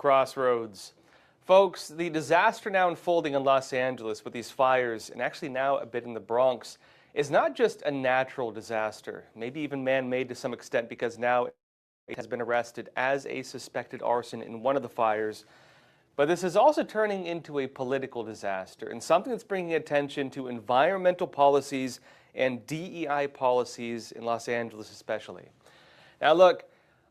Crossroads. Folks, the disaster now unfolding in Los Angeles with these fires, and actually now a bit in the Bronx, is not just a natural disaster, maybe even man-made to some extent, because now it has been arrested as a suspected arson in one of the fires. But this is also turning into a political disaster and something that's bringing attention to environmental policies and DEI policies in Los Angeles especially. Now look,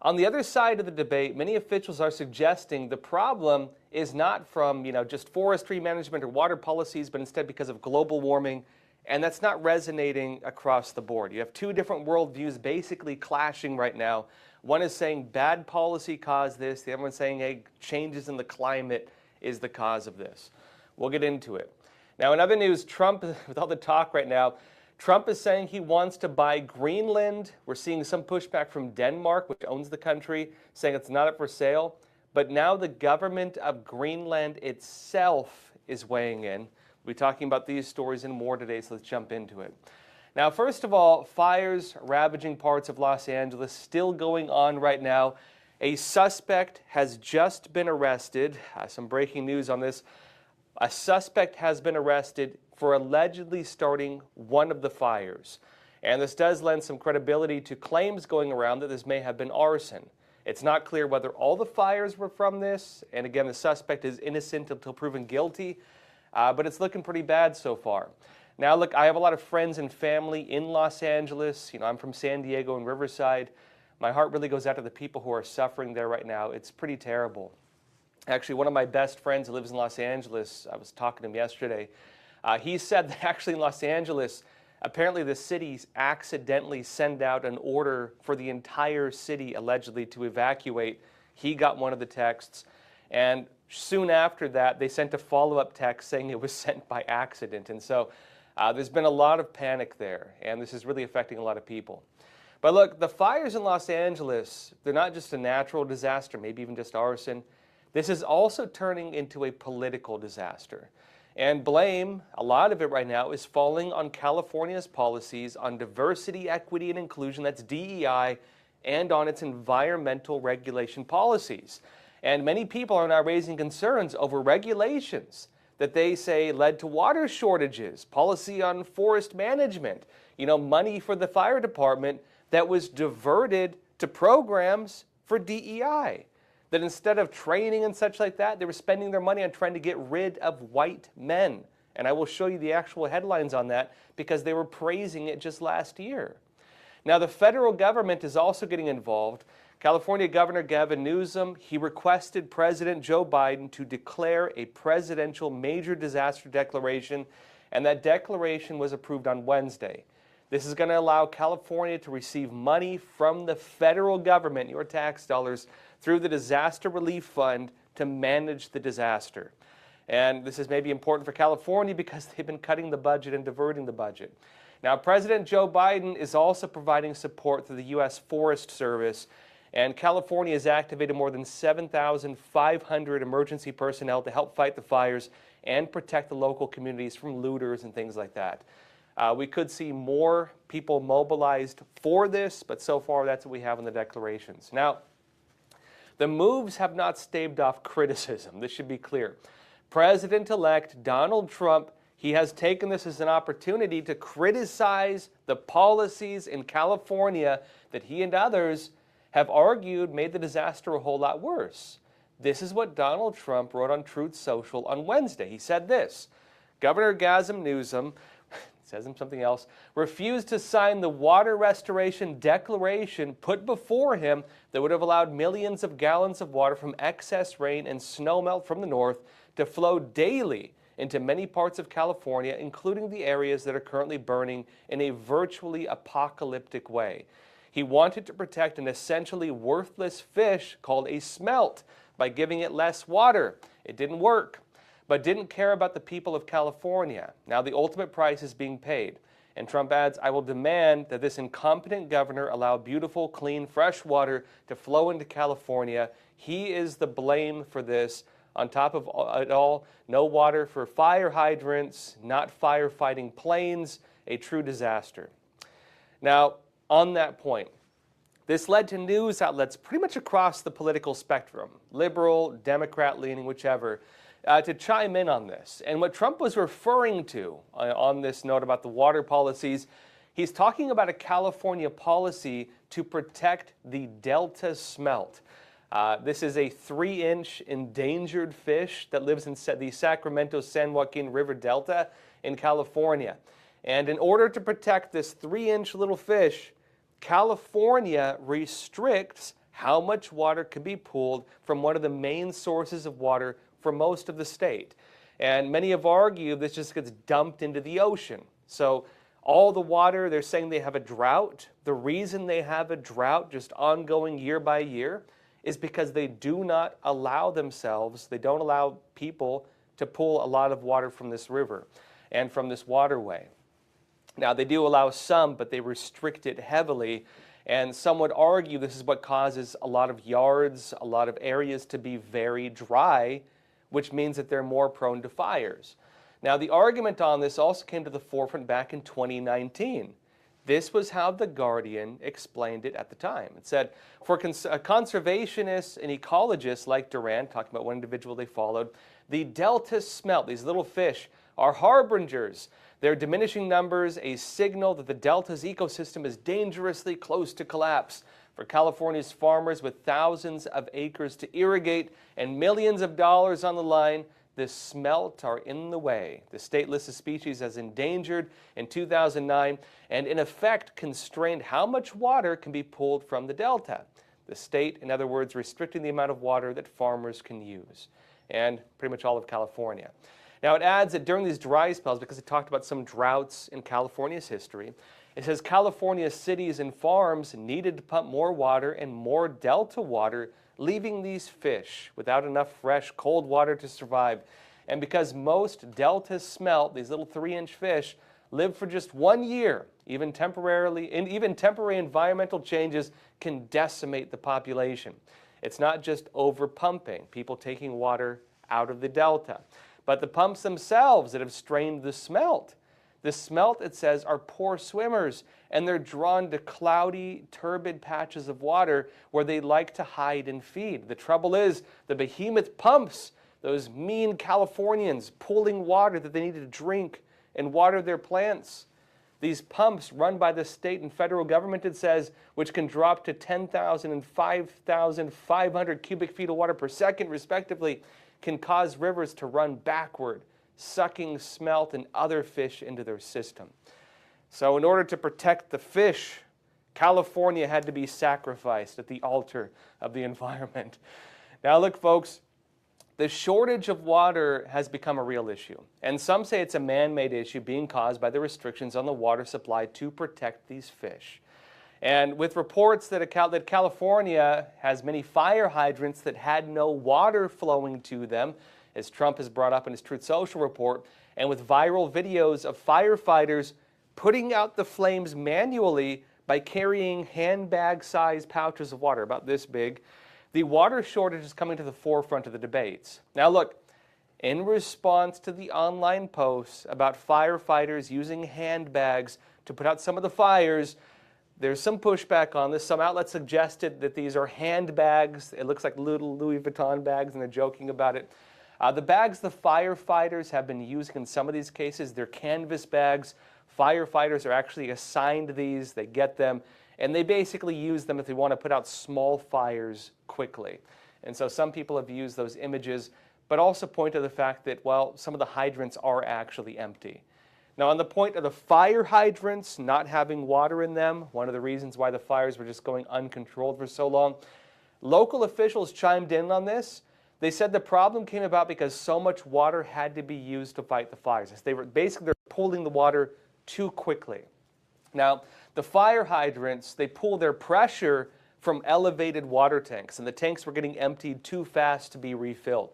on the other side of the debate, many officials are suggesting the problem is not from, just forestry management or water policies, but instead because of global warming, and that's not resonating across the board. You have two different worldviews basically clashing right now. One is saying bad policy caused this, the other one's saying, hey, changes in the climate is the cause of this. We'll get into it. Now, in other news, Trump, with all the talk right now, Trump is saying he wants to buy Greenland. We're seeing some pushback from Denmark, which owns the country, saying it's not up for sale. But now the government of Greenland itself is weighing in. We'll be talking about these stories and more today, so let's jump into it. Now, first of all, fires ravaging parts of Los Angeles still going on right now. A suspect has just been arrested. Some breaking news on this. A suspect has been arrested for allegedly starting one of the fires. And this does lend some credibility to claims going around that this may have been arson. It's not clear whether all the fires were from this, and again, the suspect is innocent until proven guilty, but it's looking pretty bad so far. Now look, I have a lot of friends and family in Los Angeles. I'm from San Diego and Riverside. My heart really goes out to the people who are suffering there right now. It's pretty terrible. Actually, one of my best friends who lives in Los Angeles, I was talking to him yesterday, he said that actually in Los Angeles, apparently the cities accidentally send out an order for the entire city allegedly to evacuate. He got one of the texts, and soon after that, they sent a follow-up text saying it was sent by accident. And so there's been a lot of panic there, and this is really affecting a lot of people. But look, the fires in Los Angeles, they're not just a natural disaster, maybe even just arson. This is also turning into a political disaster. And blame, a lot of it right now, is falling on California's policies on diversity, equity, and inclusion, that's DEI, and on its environmental regulation policies. And many people are now raising concerns over regulations that they say led to water shortages, policy on forest management, money for the fire department that was diverted to programs for DEI. That instead of training and such like that, they were spending their money on trying to get rid of white men. And I will show you the actual headlines on that because they were praising it just last year. Now, the federal government is also getting involved. California Governor Gavin Newsom, he requested President Joe Biden to declare a presidential major disaster declaration, and that declaration was approved on Wednesday. This is going to allow California to receive money from the federal government, your tax dollars, through the Disaster Relief Fund to manage the disaster. And this is maybe important for California because they've been cutting the budget and diverting the budget. Now, President Joe Biden is also providing support through the U.S. Forest Service, and California has activated more than 7,500 emergency personnel to help fight the fires and protect the local communities from looters and things like that. We could see more people mobilized for this, but so far that's what we have in the declarations. Now, the moves have not staved off criticism. This should be clear. President-elect Donald Trump, he has taken this as an opportunity to criticize the policies in California that he and others have argued made the disaster a whole lot worse. This is what Donald Trump wrote on Truth Social on Wednesday. He said this: Governor Gavin Newsom, says him something else, refused to sign the water restoration declaration put before him that would have allowed millions of gallons of water from excess rain and snowmelt from the north to flow daily into many parts of California, including the areas that are currently burning in a virtually apocalyptic way. He wanted to protect an essentially worthless fish called a smelt by giving it less water. It didn't work, but didn't care about the people of California. Now the ultimate price is being paid. And Trump adds, I will demand that this incompetent governor allow beautiful, clean, fresh water to flow into California. He is the blame for this. On top of it all, no water for fire hydrants, not firefighting planes, a true disaster. Now, on that point, This led to news outlets pretty much across the political spectrum, liberal, Democrat-leaning, whichever, to chime in on this. And what Trump was referring to on this note about the water policies, he's talking about a California policy to protect the Delta smelt. This is a 3-inch endangered fish that lives in the Sacramento-San Joaquin River Delta in California. And in order to protect this 3-inch little fish, California restricts how much water can be pulled from one of the main sources of water for most of the state. And many have argued this just gets dumped into the ocean. So all the water, they're saying they have a drought. The reason they have a drought, just ongoing year by year, is because they do not allow themselves, they don't allow people to pull a lot of water from this river and from this waterway. Now, they do allow some, but they restrict it heavily. And some would argue this is what causes a lot of yards, a lot of areas to be very dry, which means that they're more prone to fires. Now, the argument on this also came to the forefront back in 2019. This was how The Guardian explained it at the time. It said, for conservationists and ecologists like Duran, talking about one individual they followed, the Delta smelt, these little fish, are harbingers. Their diminishing numbers, a signal that the Delta's ecosystem is dangerously close to collapse. For California's farmers with thousands of acres to irrigate and millions of dollars on the line, the smelt are in the way. The state lists the species as endangered in 2009 and in effect constrained how much water can be pulled from the Delta. The state, in other words, restricting the amount of water that farmers can use, and pretty much all of California. Now, it adds that during these dry spells, because it talked about some droughts in California's history, it says California's cities and farms needed to pump more water and more Delta water, leaving these fish without enough fresh, cold water to survive. And because most Delta smelt, these little 3-inch fish, live for just 1 year, even temporary environmental changes can decimate the population. It's not just over-pumping, people taking water out of the Delta, but the pumps themselves that have strained the smelt. The smelt, it says, are poor swimmers, and they're drawn to cloudy, turbid patches of water where they like to hide and feed. The trouble is, the behemoth pumps, those mean Californians pulling water that they need to drink and water their plants. These pumps run by the state and federal government, it says, which can drop to 10,000 and 5,500 cubic feet of water per second, respectively, can cause rivers to run backward, sucking smelt and other fish into their system. So in order to protect the fish, California had to be sacrificed at the altar of the environment. Now look, folks, the shortage of water has become a real issue. And some say it's a man-made issue being caused by the restrictions on the water supply to protect these fish. And with reports that California has many fire hydrants that had no water flowing to them, as Trump has brought up in his Truth Social report, and with viral videos of firefighters putting out the flames manually by carrying handbag-sized pouches of water, about this big, the water shortage is coming to the forefront of the debates. Now look, in response to the online posts about firefighters using handbags to put out some of the fires, there's some pushback on this. Some outlets suggested that these are handbags. It looks like little Louis Vuitton bags, and they're joking about it. The bags the firefighters have been using in some of these cases, they're canvas bags. Firefighters are actually assigned these. They get them, and they basically use them if they want to put out small fires quickly. And so some people have used those images, but also point to the fact that, well, some of the hydrants are actually empty. Now, on the point of the fire hydrants not having water in them, one of the reasons why the fires were just going uncontrolled for so long, local officials chimed in on this. They said the problem came about because so much water had to be used to fight the fires. They're pulling the water too quickly. Now, the fire hydrants, they pull their pressure from elevated water tanks, and the tanks were getting emptied too fast to be refilled.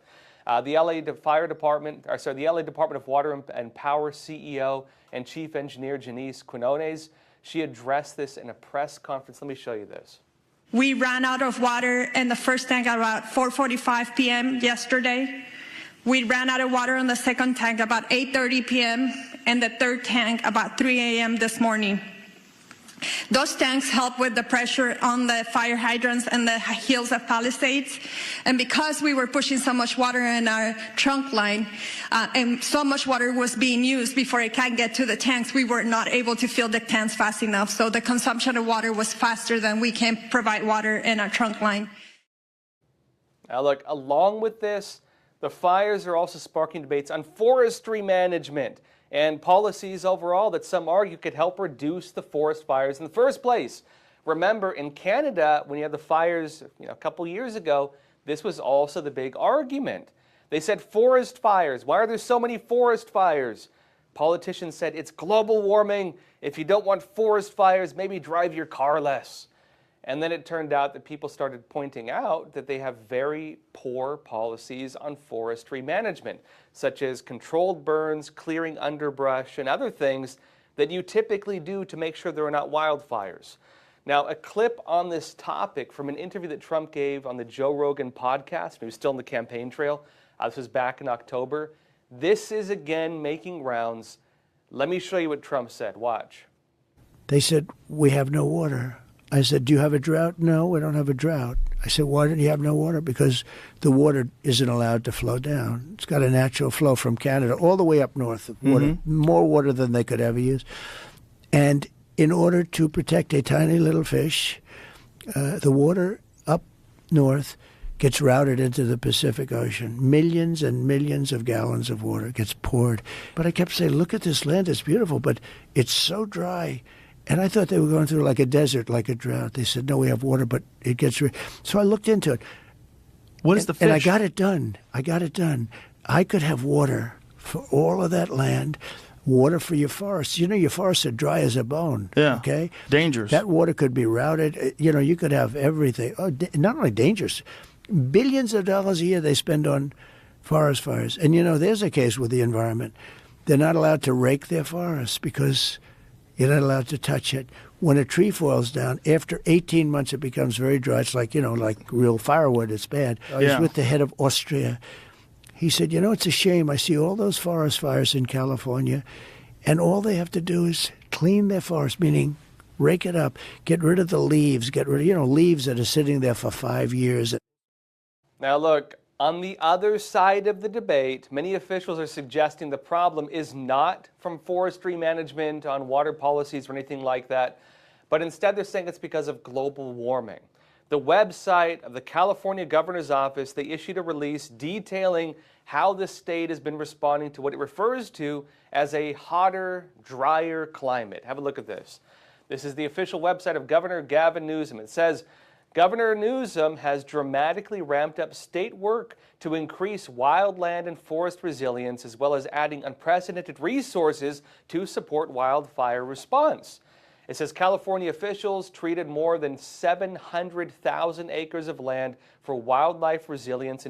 The LA Department of Water and Power CEO and Chief Engineer Janice Quinones, she addressed this in a press conference. Let me show you this. We ran out of water in the first tank at about 4:45 p.m. yesterday. We ran out of water in the second tank about 8:30 p.m. and the third tank about 3 a.m. this morning. Those tanks help with the pressure on the fire hydrants and the hills of Palisades. And because we were pushing so much water in our trunk line, and so much water was being used before it can get to the tanks, we were not able to fill the tanks fast enough. So the consumption of water was faster than we can provide water in our trunk line. Now look, along with this, the fires are also sparking debates on forestry management and policies overall that some argue could help reduce the forest fires in the first place. Remember, in Canada, when you had the fires a couple years ago, this was also the big argument. They said forest fires. Why are there so many forest fires? Politicians said it's global warming. If you don't want forest fires, maybe drive your car less. And then it turned out that people started pointing out that they have very poor policies on forestry management, such as controlled burns, clearing underbrush, and other things that you typically do to make sure there are not wildfires. Now, a clip on this topic from an interview that Trump gave on the Joe Rogan podcast, he was still on the campaign trail. This was back in October. This is again making rounds. Let me show you what Trump said. Watch. They said, we have no water. I said, do you have a drought? No, we don't have a drought. I said, why don't you have no water? Because the water isn't allowed to flow down. It's got a natural flow from Canada all the way up north of water, more water than they could ever use. And in order to protect a tiny little fish, the water up north gets routed into the Pacific Ocean. Millions and millions of gallons of water gets poured. But I kept saying, look at this land, it's beautiful, but it's so dry. And I thought they were going through like a desert, like a drought. They said, no, we have water, but it gets... So I looked into it. What is the fish? And I got it done. I could have water for all of that land, water for your forests. Your forests are dry as a bone. Yeah. Okay? Dangerous. That water could be routed. You could have everything. Oh, not only dangerous, billions of dollars a year they spend on forest fires. And, there's a case with the environment. They're not allowed to rake their forests because... you're not allowed to touch it. When a tree falls down, after 18 months, it becomes very dry. It's like, like real firewood. It's bad. I was with the head of Austria. He said, it's a shame. I see all those forest fires in California, and all they have to do is clean their forest, meaning rake it up, get rid of the leaves, get rid of, leaves that are sitting there for 5 years. Now, look, on the other side of the debate, many officials are suggesting the problem is not from forestry management on water policies or anything like that, but instead they're saying it's because of global warming. The website of the California Governor's Office, they issued a release detailing how the state has been responding to what it refers to as a hotter, drier climate. Have a look at this. This is the official website of Governor Gavin Newsom. It says, Governor Newsom has dramatically ramped up state work to increase wildland and forest resilience, as well as adding unprecedented resources to support wildfire response. It says California officials treated more than 700,000 acres of land for wildfire resilience,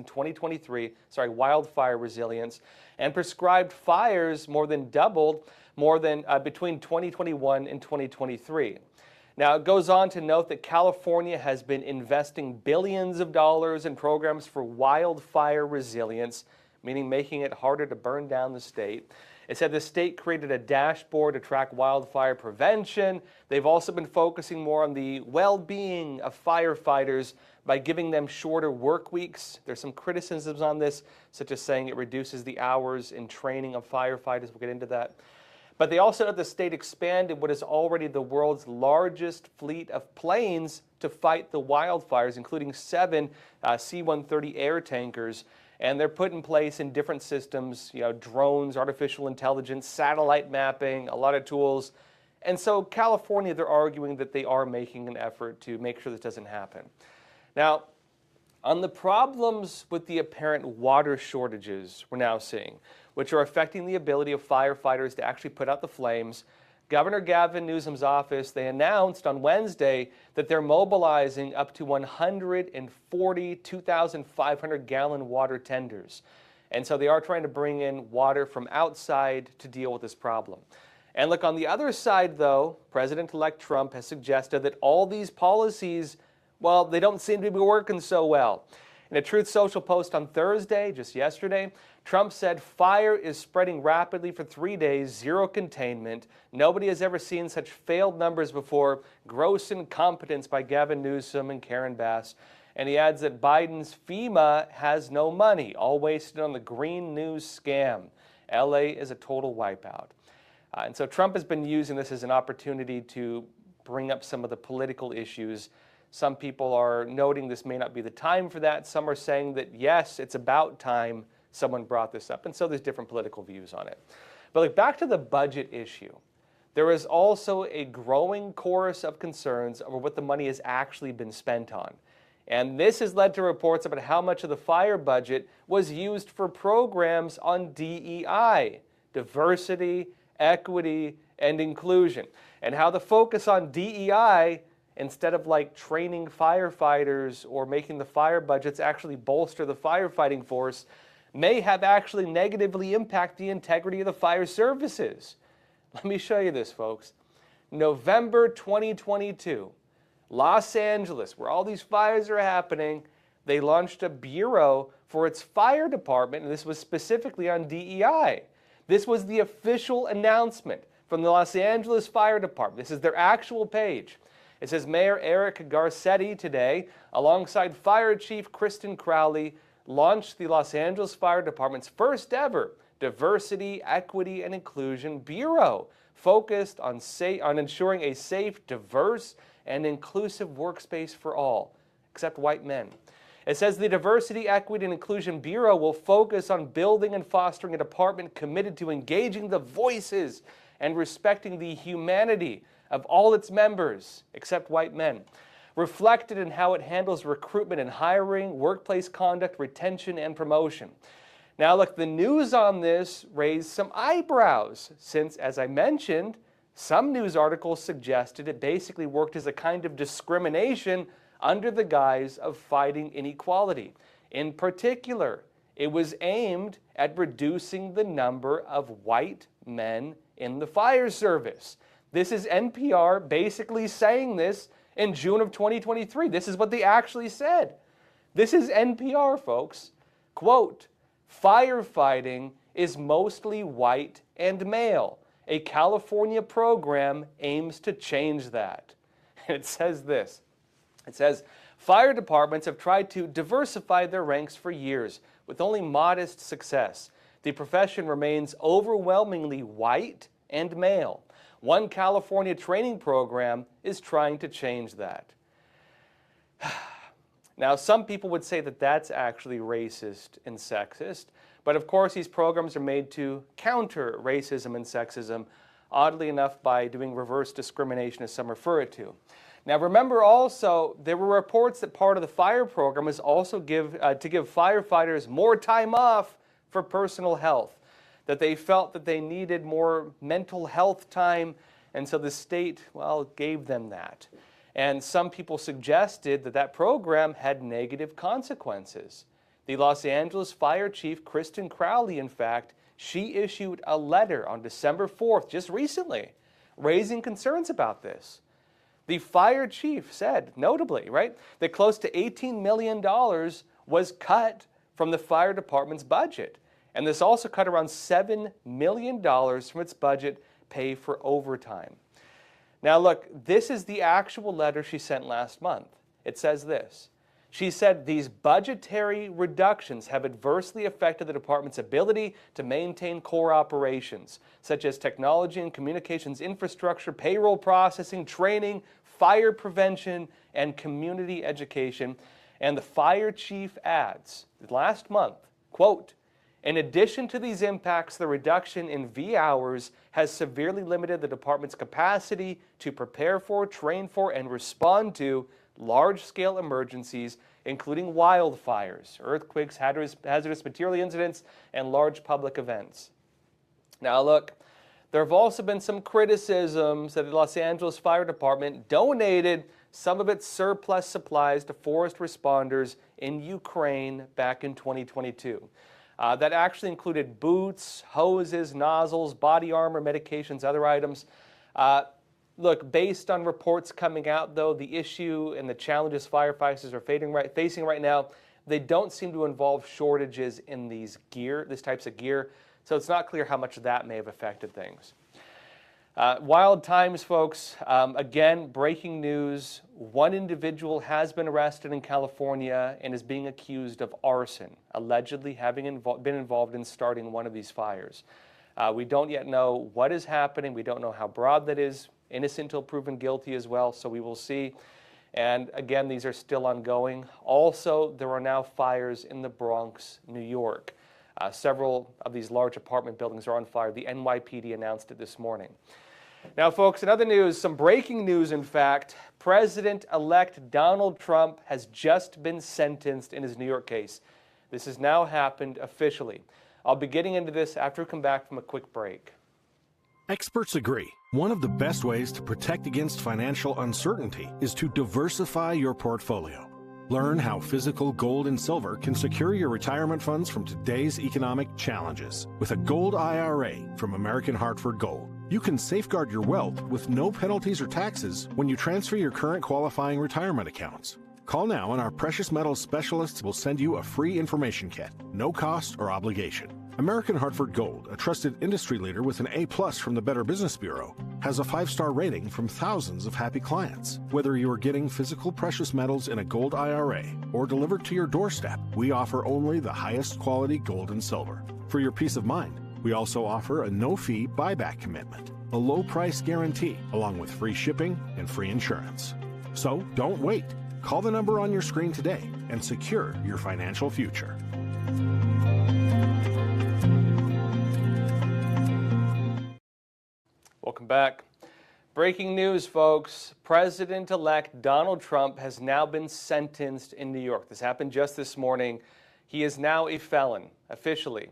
and prescribed fires more than doubled between 2021 and 2023. Now, it goes on to note that California has been investing billions of dollars in programs for wildfire resilience, meaning making it harder to burn down the state. It said the state created a dashboard to track wildfire prevention. They've also been focusing more on the well-being of firefighters by giving them shorter work weeks. There's some criticisms on this, such as saying it reduces the hours in training of firefighters. We'll get into that. But they also know the state expanded what is already the world's largest fleet of planes to fight the wildfires, including 7 C-130 air tankers. And they're put in place in different systems, drones, artificial intelligence, satellite mapping, a lot of tools. And so California, they're arguing that they are making an effort to make sure this doesn't happen. Now, on the problems with the apparent water shortages we're now seeing, which are affecting the ability of firefighters to actually put out the flames, Governor Gavin Newsom's office, they announced on Wednesday that they're mobilizing up to 140 2,500-gallon water tenders. And so they are trying to bring in water from outside to deal with this problem. And look, on the other side, though, President-elect Trump has suggested that all these policies, well, they don't seem to be working so well. In a Truth Social post on Thursday, just yesterday, Trump said fire is spreading rapidly for 3 days, zero containment. Nobody has ever seen such failed numbers before. Gross incompetence by Gavin Newsom and Karen Bass. And he adds that Biden's FEMA has no money, all wasted on the green news scam. LA is a total wipeout. And so Trump has been using this as an opportunity to bring up some of the political issues. Some people are noting this may not be the time for that. Some are saying that, yes, it's about time someone brought this up. And so there's different political views on it. But like back to the budget issue, there is also a growing chorus of concerns over what the money has actually been spent on. And this has led to reports about how much of the fire budget was used for programs on DEI, diversity, equity, and inclusion, and how the focus on DEI, instead of like training firefighters or making the fire budgets actually bolster the firefighting force, may have actually negatively impact the integrity of the fire services. Let me show you this, folks. November 2022, Los Angeles, where all these fires are happening, they launched a bureau for its fire department, and this was specifically on DEI. This was the official announcement from the Los Angeles Fire Department. This is their actual page. It says Mayor Eric Garcetti today, alongside Fire Chief Kristen Crowley, launched the Los Angeles Fire Department's first ever Diversity, Equity, and Inclusion Bureau, focused on ensuring a safe, diverse, and inclusive workspace for all, except white men. It says the Diversity, Equity, and Inclusion Bureau will focus on building and fostering a department committed to engaging the voices and respecting the humanity of all its members, except white men, reflected in how it handles recruitment and hiring, workplace conduct, retention, and promotion. Now look, the news on this raised some eyebrows since, as I mentioned, some news articles suggested it basically worked as a kind of discrimination under the guise of fighting inequality. In particular, it was aimed at reducing the number of white men in the fire service. This is NPR basically saying this in June of 2023. This is what they actually said. This is NPR, folks. Quote, "Firefighting is mostly white and male. A California program aims to change that." And it says this. It says, "Fire departments have tried to diversify their ranks for years, with only modest success. The profession remains overwhelmingly white and male. One California training program is trying to change that." Now, some people would say that that's actually racist and sexist, but of course these programs are made to counter racism and sexism, oddly enough by doing reverse discrimination, as some refer it to. Now remember also, there were reports that part of the fire program is also to give firefighters more time off for personal health, that they felt that they needed more mental health time, and so the state, well, gave them that. And some people suggested that that program had negative consequences. The Los Angeles Fire Chief, Kristen Crowley, in fact, she issued a letter on December 4th, just recently, raising concerns about this. The fire chief said, notably, right, that close to $18 million was cut from the fire department's budget. And this also cut around $7 million from its budget pay for overtime. Now look, this is the actual letter she sent last month. It says this. She said these budgetary reductions have adversely affected the department's ability to maintain core operations, such as technology and communications infrastructure, payroll processing, training, fire prevention, and community education. And the fire chief adds, last month, quote, "In addition to these impacts, the reduction in V hours has severely limited the department's capacity to prepare for, train for, and respond to large-scale emergencies, including wildfires, earthquakes, hazardous material incidents, and large public events." Now look, there have also been some criticisms that the Los Angeles Fire Department donated some of its surplus supplies to forest responders in Ukraine back in 2022. That actually included boots, hoses, nozzles, body armor, medications, other items. Look, based on reports coming out, though, the issue and the challenges firefighters are facing right now, They don't seem to involve shortages in these types of gear, so it's not clear how much that may have affected things. Wild times, folks. Again, breaking news. One individual has been arrested in California and is being accused of arson, allegedly having been involved in starting one of these fires. We don't yet know what is happening. We don't know how broad that is. Innocent until proven guilty as well, so we will see. And again, these are still ongoing. Also, there are now fires in the Bronx, New York. Several of these large apartment buildings are on fire. The NYPD announced it this morning. Now, folks, in other news, some breaking news, in fact, President-elect Donald Trump has just been sentenced in his New York case. This has now happened officially. I'll be getting into this after we come back from a quick break. Experts agree. One of the best ways to protect against financial uncertainty is to diversify your portfolio. Learn how physical gold and silver can secure your retirement funds from today's economic challenges. With a gold IRA from American Hartford Gold, you can safeguard your wealth with no penalties or taxes when you transfer your current qualifying retirement accounts. Call now and our precious metals specialists will send you a free information kit, no cost or obligation. American Hartford Gold, a trusted industry leader with an A+ from the Better Business Bureau, has a 5-star rating from thousands of happy clients. Whether you are getting physical precious metals in a gold IRA or delivered to your doorstep, we offer only the highest quality gold and silver. For your peace of mind, we also offer a no-fee buyback commitment, a low-price guarantee, along with free shipping and free insurance. So don't wait. Call the number on your screen today and secure your financial future. Welcome back. Breaking news, folks. President-elect Donald Trump has now been sentenced in New York. This happened just this morning. He is now a felon, officially.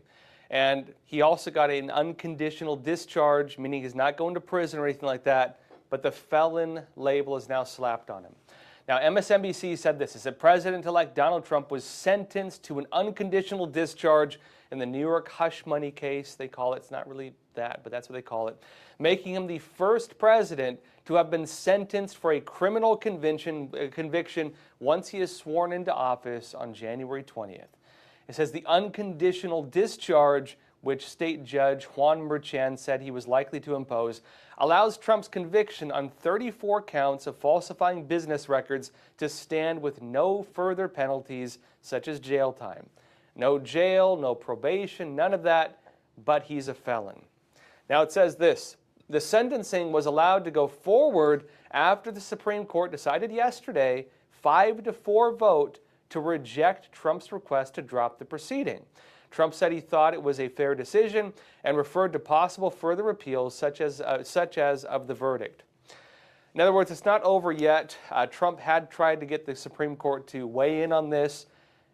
And he also got an unconditional discharge, meaning he's not going to prison or anything like that, but the felon label is now slapped on him. Now, MSNBC said this. It said President-elect Donald Trump was sentenced to an unconditional discharge in the New York hush money case. They call it. It's not really that, but that's what they call it. Making him the first president to have been sentenced for a criminal conviction once he is sworn into office on January 20th. It says the unconditional discharge, which State Judge Juan Merchan said he was likely to impose, allows Trump's conviction on 34 counts of falsifying business records to stand with no further penalties, such as jail time. No jail, no probation, none of that, but he's a felon. Now it says this. The sentencing was allowed to go forward after the Supreme Court decided yesterday, 5-4 vote, to reject Trump's request to drop the proceeding. Trump said he thought it was a fair decision and referred to possible further appeals such as of the verdict. In other words, it's not over yet. Trump had tried to get the Supreme Court to weigh in on this.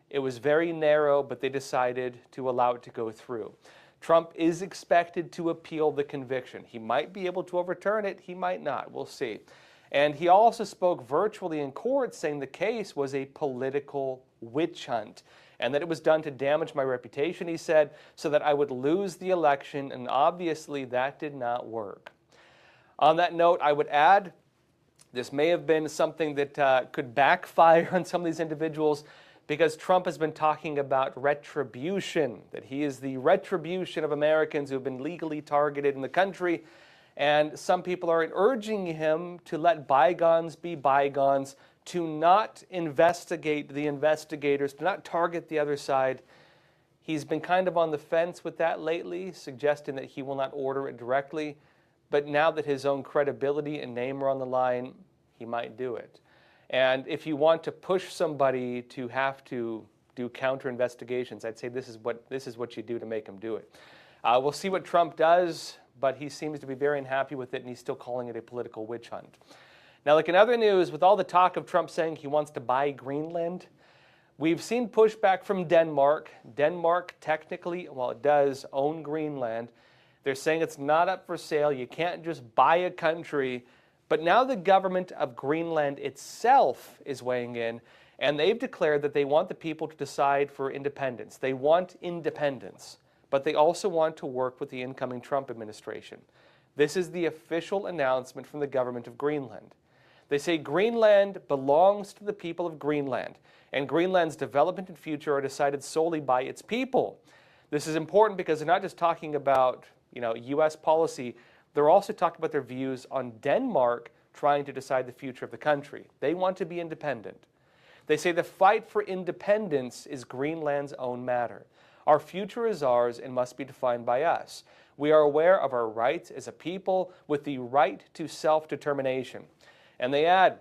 It was very narrow, but they decided to allow it to go through. Trump is expected to appeal the conviction. He might be able to overturn it. He might not. We'll see. And he also spoke virtually in court, saying the case was a political witch hunt and that it was done to damage my reputation, he said, so that I would lose the election, and obviously that did not work. On that note, I would add, this may have been something that could backfire on some of these individuals, because Trump has been talking about retribution, that he is the retribution of Americans who have been legally targeted in the country. And some people are urging him to let bygones be bygones, to not investigate the investigators, to not target the other side. He's been kind of on the fence with that lately, suggesting that he will not order it directly. But now that his own credibility and name are on the line, he might do it. And if you want to push somebody to have to do counter investigations, I'd say this is what you do to make them do it. We'll see what Trump does, but he seems to be very unhappy with it, and he's still calling it a political witch hunt. Now, like in other news, with all the talk of Trump saying he wants to buy Greenland, we've seen pushback from Denmark. Denmark technically, while it does own Greenland, they're saying it's not up for sale. You can't just buy a country. But now the government of Greenland itself is weighing in, and they've declared that they want the people to decide for independence. They want independence, but they also want to work with the incoming Trump administration. This is the official announcement from the government of Greenland. They say Greenland belongs to the people of Greenland, and Greenland's development and future are decided solely by its people. This is important because they're not just talking about, U.S. policy, they're also talking about their views on Denmark trying to decide the future of the country. They want to be independent. They say the fight for independence is Greenland's own matter. Our future is ours and must be defined by us. We are aware of our rights as a people with the right to self-determination. And they add,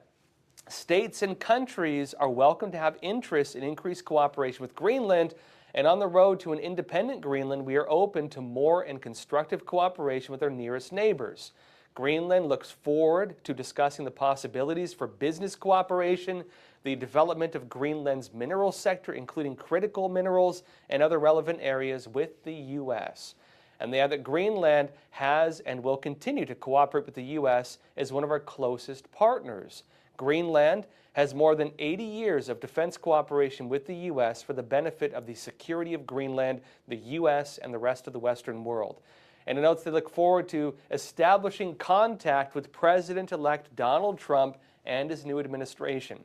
states and countries are welcome to have interest in increased cooperation with Greenland, and on the road to an independent Greenland, we are open to more and constructive cooperation with our nearest neighbors. Greenland looks forward to discussing the possibilities for business cooperation, the development of Greenland's mineral sector, including critical minerals and other relevant areas with the U.S. And they add that Greenland has and will continue to cooperate with the U.S. as one of our closest partners. Greenland has more than 80 years of defense cooperation with the U.S. for the benefit of the security of Greenland, the U.S., and the rest of the Western world. And it notes they look forward to establishing contact with President-elect Donald Trump and his new administration.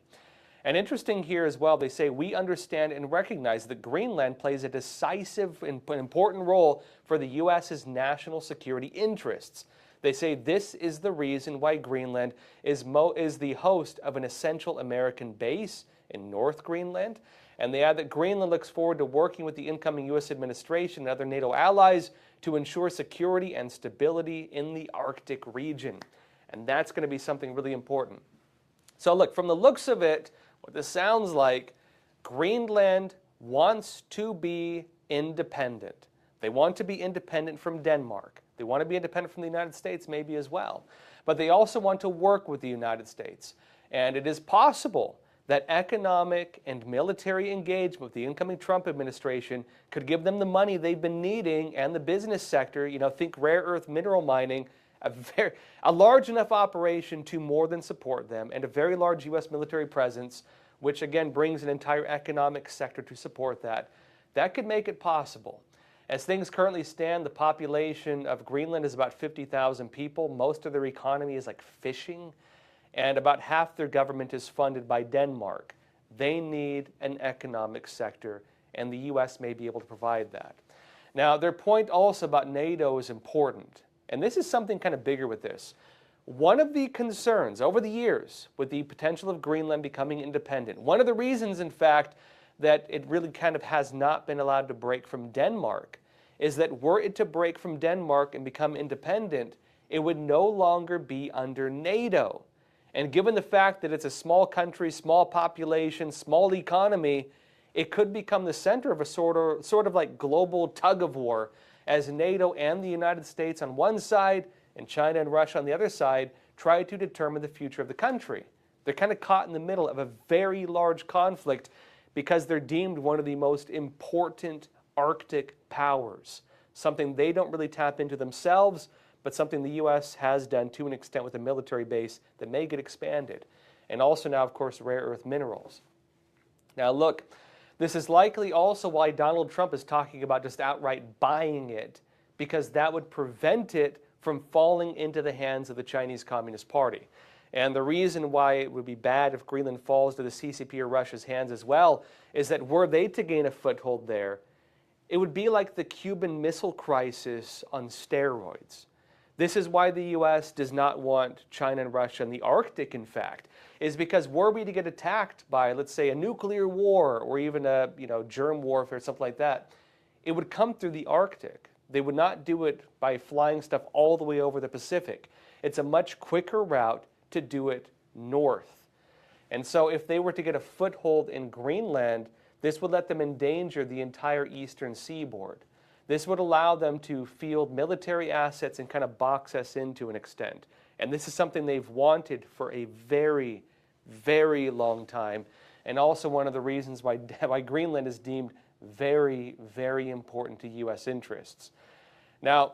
And interesting here as well, they say, we understand and recognize that Greenland plays a decisive and important role for the U.S.'s national security interests. They say this is the reason why Greenland is the host of an essential American base in North Greenland. And they add that Greenland looks forward to working with the incoming U.S. administration and other NATO allies to ensure security and stability in the Arctic region. And that's going to be something really important. So look, from the looks of it, what this sounds like, Greenland wants to be independent. They want to be independent from Denmark. They want to be independent from the United States maybe as well. But they also want to work with the United States. And it is possible that economic and military engagement with the incoming Trump administration could give them the money they've been needing, and the business sector, think rare earth mineral mining, a large enough operation to more than support them, and a very large U.S. military presence, which again brings an entire economic sector to support that. That could make it possible. As things currently stand, the population of Greenland is about 50,000 people. Most of their economy is like fishing, and about half their government is funded by Denmark. They need an economic sector, and the U.S. may be able to provide that. Now, their point also about NATO is important, and this is something kind of bigger with this. One of the concerns over the years with the potential of Greenland becoming independent, one of the reasons, in fact, that it really kind of has not been allowed to break from Denmark, is that were it to break from Denmark and become independent, it would no longer be under NATO. And given the fact that it's a small country, small population, small economy, it could become the center of a sort of like global tug of war, as NATO and the United States on one side and China and Russia on the other side try to determine the future of the country. They're kind of caught in the middle of a very large conflict because they're deemed one of the most important Arctic powers, something they don't really tap into themselves, but something the U.S. has done to an extent with a military base that may get expanded. And also now, of course, rare earth minerals. Now look, this is likely also why Donald Trump is talking about just outright buying it, because that would prevent it from falling into the hands of the Chinese Communist Party. And the reason why it would be bad if Greenland falls to the CCP or Russia's hands as well is that were they to gain a foothold there, it would be like the Cuban Missile Crisis on steroids. This is why the U.S. does not want China and Russia in the Arctic, in fact, is because were we to get attacked by, let's say, a nuclear war or even a germ warfare, something like that, it would come through the Arctic. They would not do it by flying stuff all the way over the Pacific. It's a much quicker route to do it north. And so if they were to get a foothold in Greenland, this would let them endanger the entire eastern seaboard. This would allow them to field military assets and kind of box us in to an extent. And this is something they've wanted for a very, very long time. And also one of the reasons why Greenland is deemed very, very important to U.S. interests. Now,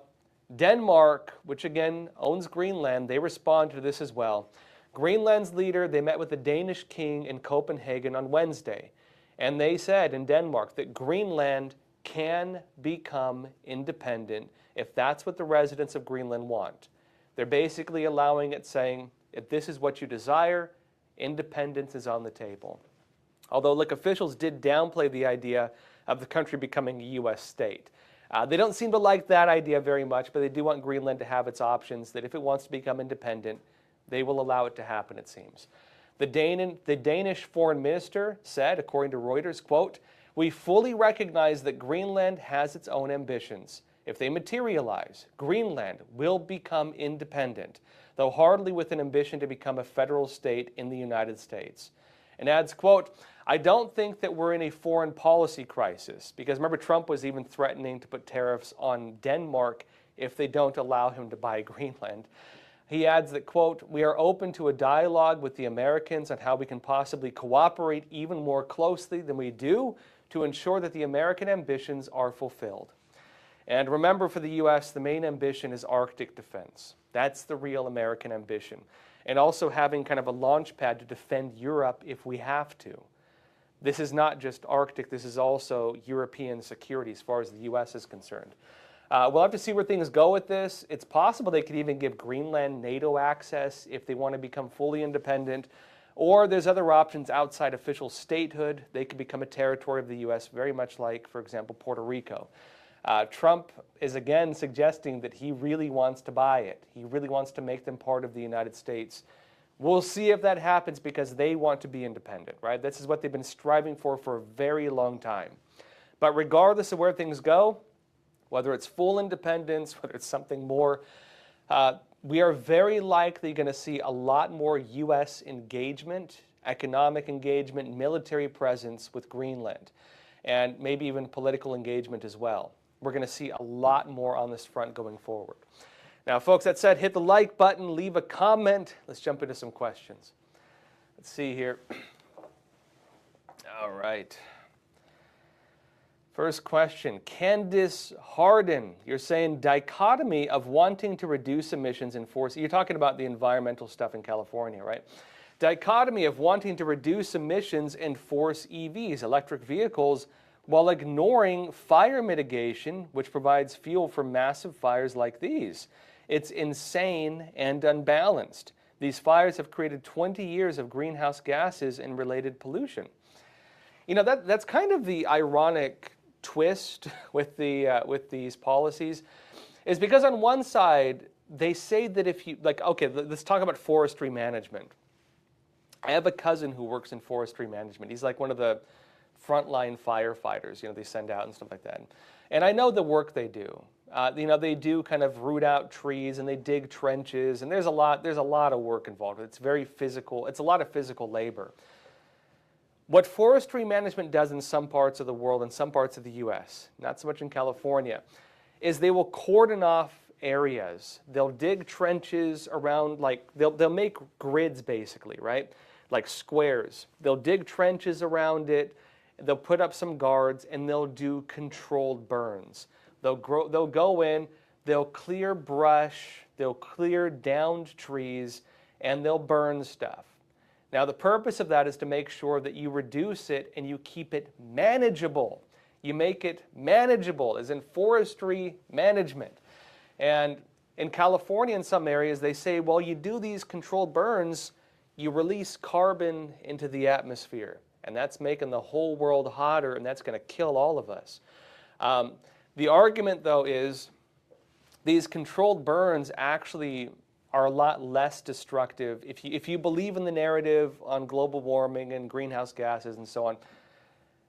Denmark, which again owns Greenland, they respond to this as well. Greenland's leader, they met with the Danish king in Copenhagen on Wednesday. And they said in Denmark that Greenland can become independent if that's what the residents of Greenland want. They're basically allowing it, saying, If this is what you desire, independence is on the table. Although, look, officials did downplay the idea of the country becoming a U.S. state. They don't seem to like that idea very much, but they do want Greenland to have its options, that if it wants to become independent, they will allow it to happen, it seems. The Danish foreign minister said, according to Reuters, quote, "We fully recognize that Greenland has its own ambitions. If they materialize, Greenland will become independent, though hardly with an ambition to become a federal state in the United States." And adds, quote, "I don't think that we're in a foreign policy crisis," because remember, Trump was even threatening to put tariffs on Denmark if they don't allow him to buy Greenland. He adds that, quote, "We are open to a dialogue with the Americans on how we can possibly cooperate even more closely than we do to ensure that the American ambitions are fulfilled." And remember, for the U.S., the main ambition is Arctic defense. That's the real American ambition. And also having kind of a launch pad to defend Europe if we have to. This is not just Arctic, this is also European security as far as the U.S. is concerned. We'll have to see where things go with this. It's possible they could even give Greenland NATO access if they want to become fully independent. Or there's other options outside official statehood. They could become a territory of the U.S., very much like, for example, Puerto Rico. Trump is again suggesting that he really wants to buy it. He really wants to make them part of the United States. We'll see if that happens because they want to be independent, right? This is what they've been striving for a very long time. But regardless of where things go, whether it's full independence, whether it's something more, we are very likely going to see a lot more U.S. engagement, economic engagement, military presence with Greenland, and maybe even political engagement as well. We're going to see a lot more on this front going forward. Now, folks, that said, hit the like button, leave a comment. Let's jump into some questions. Let's see here. All right. First question, Candice Harden. You're saying dichotomy of wanting to reduce emissions and force. You're talking about the environmental stuff in California, right? Dichotomy of wanting to reduce emissions and force EVs, electric vehicles, while ignoring fire mitigation, which provides fuel for massive fires like these. It's insane and unbalanced. These fires have created 20 years of greenhouse gases and related pollution. You know, that's kind of the ironic twist with these policies, is because on one side, they say that if you, like, okay, let's talk about forestry management. I have a cousin who works in forestry management. He's like one of the frontline firefighters, you know, they send out and stuff like that. And I know the work they do. You know, they do kind of root out trees and they dig trenches, and there's a lot of work involved. It's very physical. It's a lot of physical labor. What forestry management does in some parts of the world, in some parts of the U.S., not so much in California, is they will cordon off areas. They'll dig trenches around, like, they'll make grids basically, right? Like squares. They'll dig trenches around it, they'll put up some guards, and they'll do controlled burns. They'll go in, they'll clear brush, they'll clear downed trees, and they'll burn stuff. Now, the purpose of that is to make sure that you reduce it and you keep it manageable. You make it manageable, as in forestry management. And in California, in some areas, they say, well, you do these controlled burns, you release carbon into the atmosphere. And that's making the whole world hotter, and that's going to kill all of us. The argument, though, is these controlled burns actually are a lot less destructive. If you believe in the narrative on global warming and greenhouse gases and so on,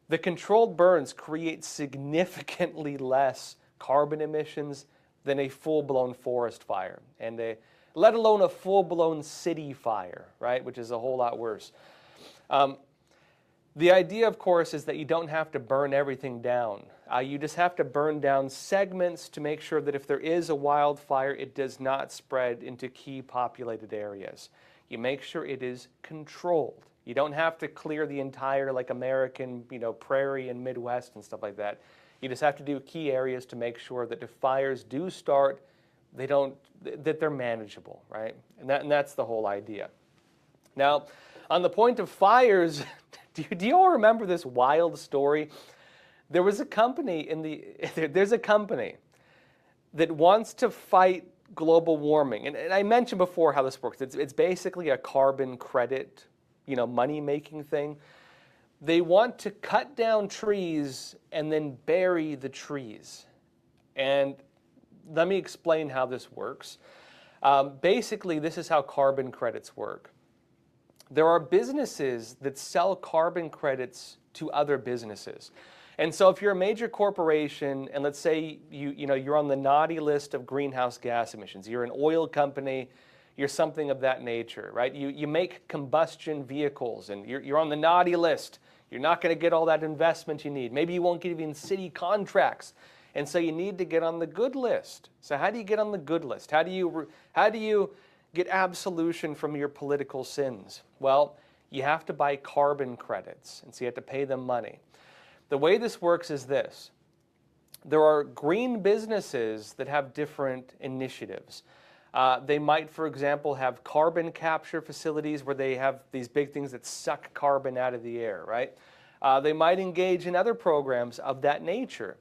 the controlled burns create significantly less carbon emissions than a full-blown forest fire, and let alone a full-blown city fire, right, which is a whole lot worse. The idea, of course, is that you don't have to burn everything down. You just have to burn down segments to make sure that if there is a wildfire, it does not spread into key populated areas. You make sure it is controlled. You don't have to clear the entire, like, American, you know, prairie and Midwest and stuff like that. You just have to do key areas to make sure that if fires do start, that they're manageable, right? And that's the whole idea. Now, on the point of fires, do you all remember this wild story? There's a company that wants to fight global warming. And I mentioned before how this works. It's basically a carbon credit, money-making thing. They want to cut down trees and then bury the trees. And let me explain how this works. Basically, this is how carbon credits work. There are businesses that sell carbon credits to other businesses. And so if you're a major corporation, and let's say you're on the naughty list of greenhouse gas emissions, you're an oil company, you're something of that nature, right? You make combustion vehicles, and you're on the naughty list. You're not going to get all that investment you need. Maybe you won't get even city contracts. And so you need to get on the good list. So how do you get on the good list? How do you get absolution from your political sins? Well, you have to buy carbon credits, and so you have to pay them money. The way this works is this. There are green businesses that have different initiatives. They might, for example, have carbon capture facilities where they have these big things that suck carbon out of the air, right? They might engage in other programs of that nature.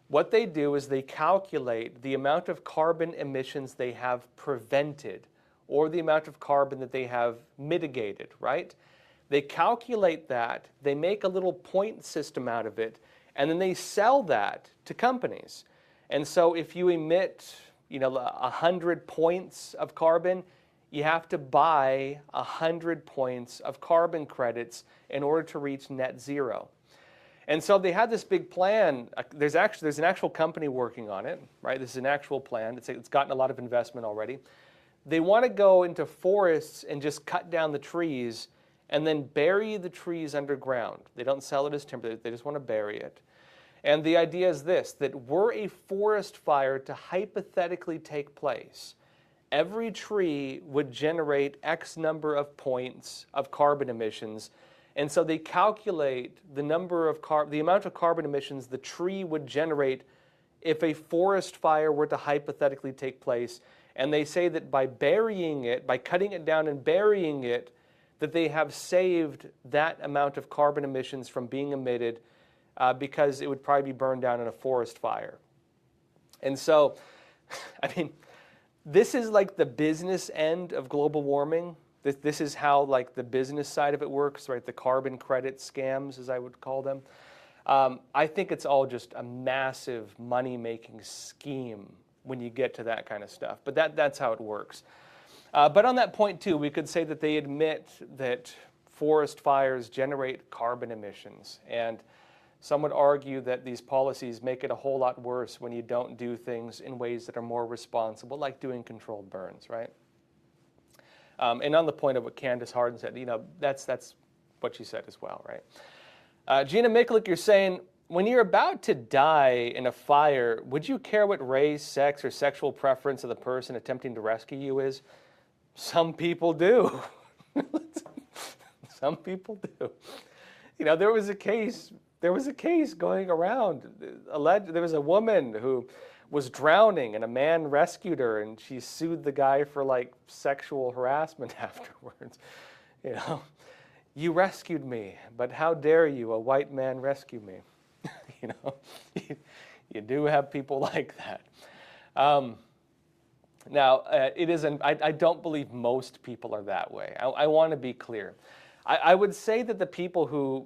What they do is they calculate the amount of carbon emissions they have prevented or the amount of carbon that they have mitigated, right? They calculate that, they make a little point system out of it, and then they sell that to companies. And so if you emit 100 points of carbon, you have to buy 100 points of carbon credits in order to reach net zero. And so they had this big plan. There's an actual company working on it, right? This is an actual plan. It's gotten a lot of investment already. They want to go into forests and just cut down the trees and then bury the trees underground. They don't sell it as timber. They just want to bury it. And the idea is this, that were a forest fire to hypothetically take place, every tree would generate X number of points of carbon emissions. And so they calculate the amount of carbon emissions the tree would generate if a forest fire were to hypothetically take place. And they say that by burying it, by cutting it down and burying it, that they have saved that amount of carbon emissions from being emitted because it would probably be burned down in a forest fire. And so, this is like the business end of global warming. This is how the business side of it works, right? The carbon credit scams, as I would call them. I think it's all just a massive money-making scheme when you get to that kind of stuff. But that's how it works. But on that point, too, we could say that they admit that forest fires generate carbon emissions. And some would argue that these policies make it a whole lot worse when you don't do things in ways that are more responsible, like doing controlled burns, right? And on the point of what Candace Harden said, that's what she said as well, right? Gina Miklik, you're saying, when you're about to die in a fire, would you care what race, sex, or sexual preference of the person attempting to rescue you is? Some people do. Some people do. There was a case going around. There was a woman who was drowning, and a man rescued her, and she sued the guy for sexual harassment afterwards. You rescued me, but how dare you, a white man, rescue me? You do have people like that. Now, I don't believe most people are that way. I want to be clear. I would say that the people who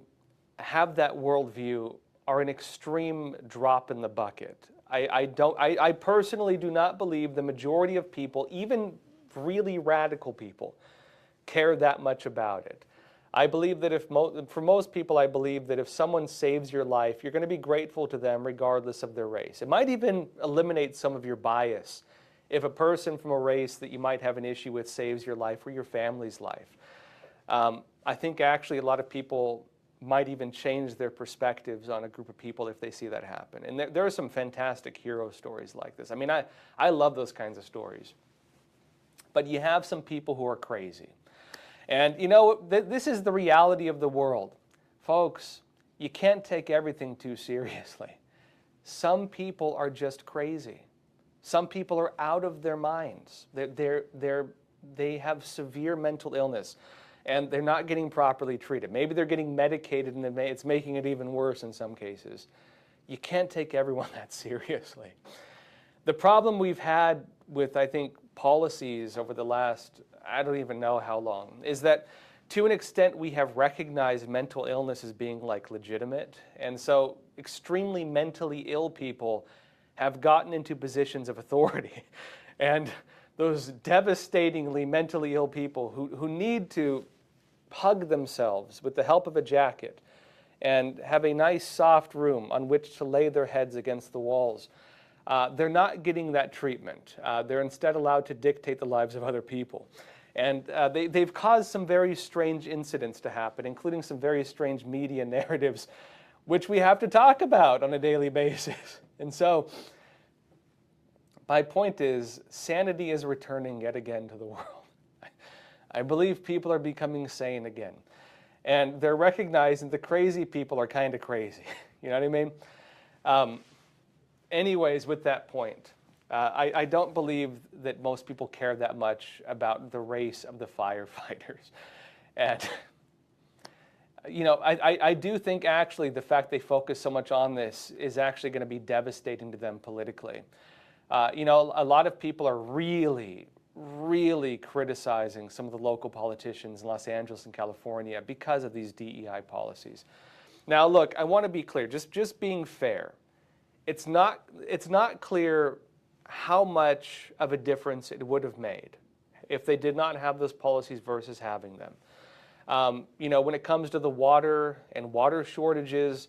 have that worldview are an extreme drop in the bucket. I personally do not believe the majority of people, even really radical people, care that much about it. I believe that for most people, I believe that if someone saves your life, you're going to be grateful to them regardless of their race. It might even eliminate some of your bias if a person from a race that you might have an issue with saves your life or your family's life. I think actually a lot of people might even change their perspectives on a group of people if they see that happen. And there are some fantastic hero stories like this. I love those kinds of stories. But you have some people who are crazy. And this is the reality of the world. Folks, you can't take everything too seriously. Some people are just crazy. Some people are out of their minds. They have severe mental illness, and they're not getting properly treated. Maybe they're getting medicated, and it's making it even worse in some cases. You can't take everyone that seriously. The problem we've had with, I think, policies over the last, I don't even know how long, is that to an extent we have recognized mental illness as being like legitimate. And so extremely mentally ill people have gotten into positions of authority. And those devastatingly mentally ill people who need to hug themselves with the help of a jacket and have a nice soft room on which to lay their heads against the walls, they're not getting that treatment. They're instead allowed to dictate the lives of other people. And they've caused some very strange incidents to happen, including some very strange media narratives, which we have to talk about on a daily basis. And so my point is, sanity is returning yet again to the world. I believe people are becoming sane again. And they're recognizing the crazy people are kind of crazy. You know what I mean? Anyways, with that point, I don't believe that most people care that much about the race of the firefighters. And, you know, I do think actually the fact they focus so much on this is actually going to be devastating to them politically. You know, a lot of people are really criticizing some of the local politicians in Los Angeles and California because of these DEI policies. Now, look, I want to be clear, just being fair. It's not clear how much of a difference it would have made if they did not have those policies versus having them. You know, when it comes to the water and water shortages,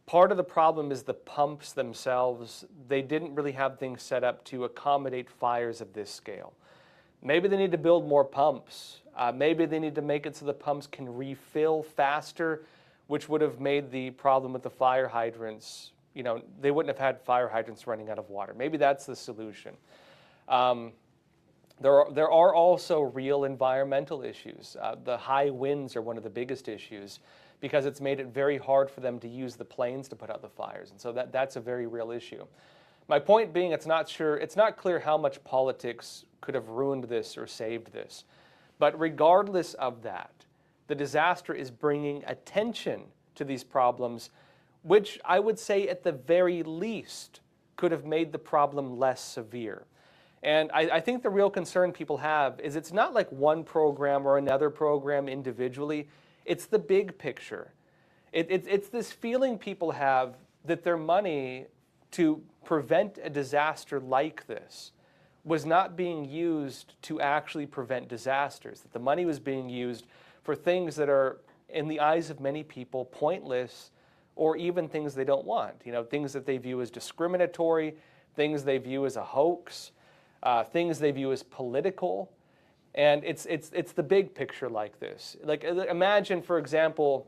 part of the problem is the pumps themselves. They didn't really have things set up to accommodate fires of this scale. Maybe they need to build more pumps. Maybe they need to make it so the pumps can refill faster, which would have made the problem with the fire hydrants, you know, they wouldn't have had fire hydrants running out of water. Maybe that's the solution. There are also real environmental issues. The high winds are one of the biggest issues because it's made it very hard for them to use the planes to put out the fires. And so that's a very real issue. My point being, it's not clear how much politics could have ruined this or saved this. But regardless of that, the disaster is bringing attention to these problems, which I would say at the very least could have made the problem less severe. And I think the real concern people have is it's not like one program or another program individually, it's the big picture. It's this feeling people have that their money to prevent a disaster like this was not being used to actually prevent disasters, that the money was being used for things that are, in the eyes of many people, pointless, or even things they don't want. You know, things that they view as discriminatory, things they view as a hoax, things they view as political. And it's the big picture like this. Like, imagine, for example,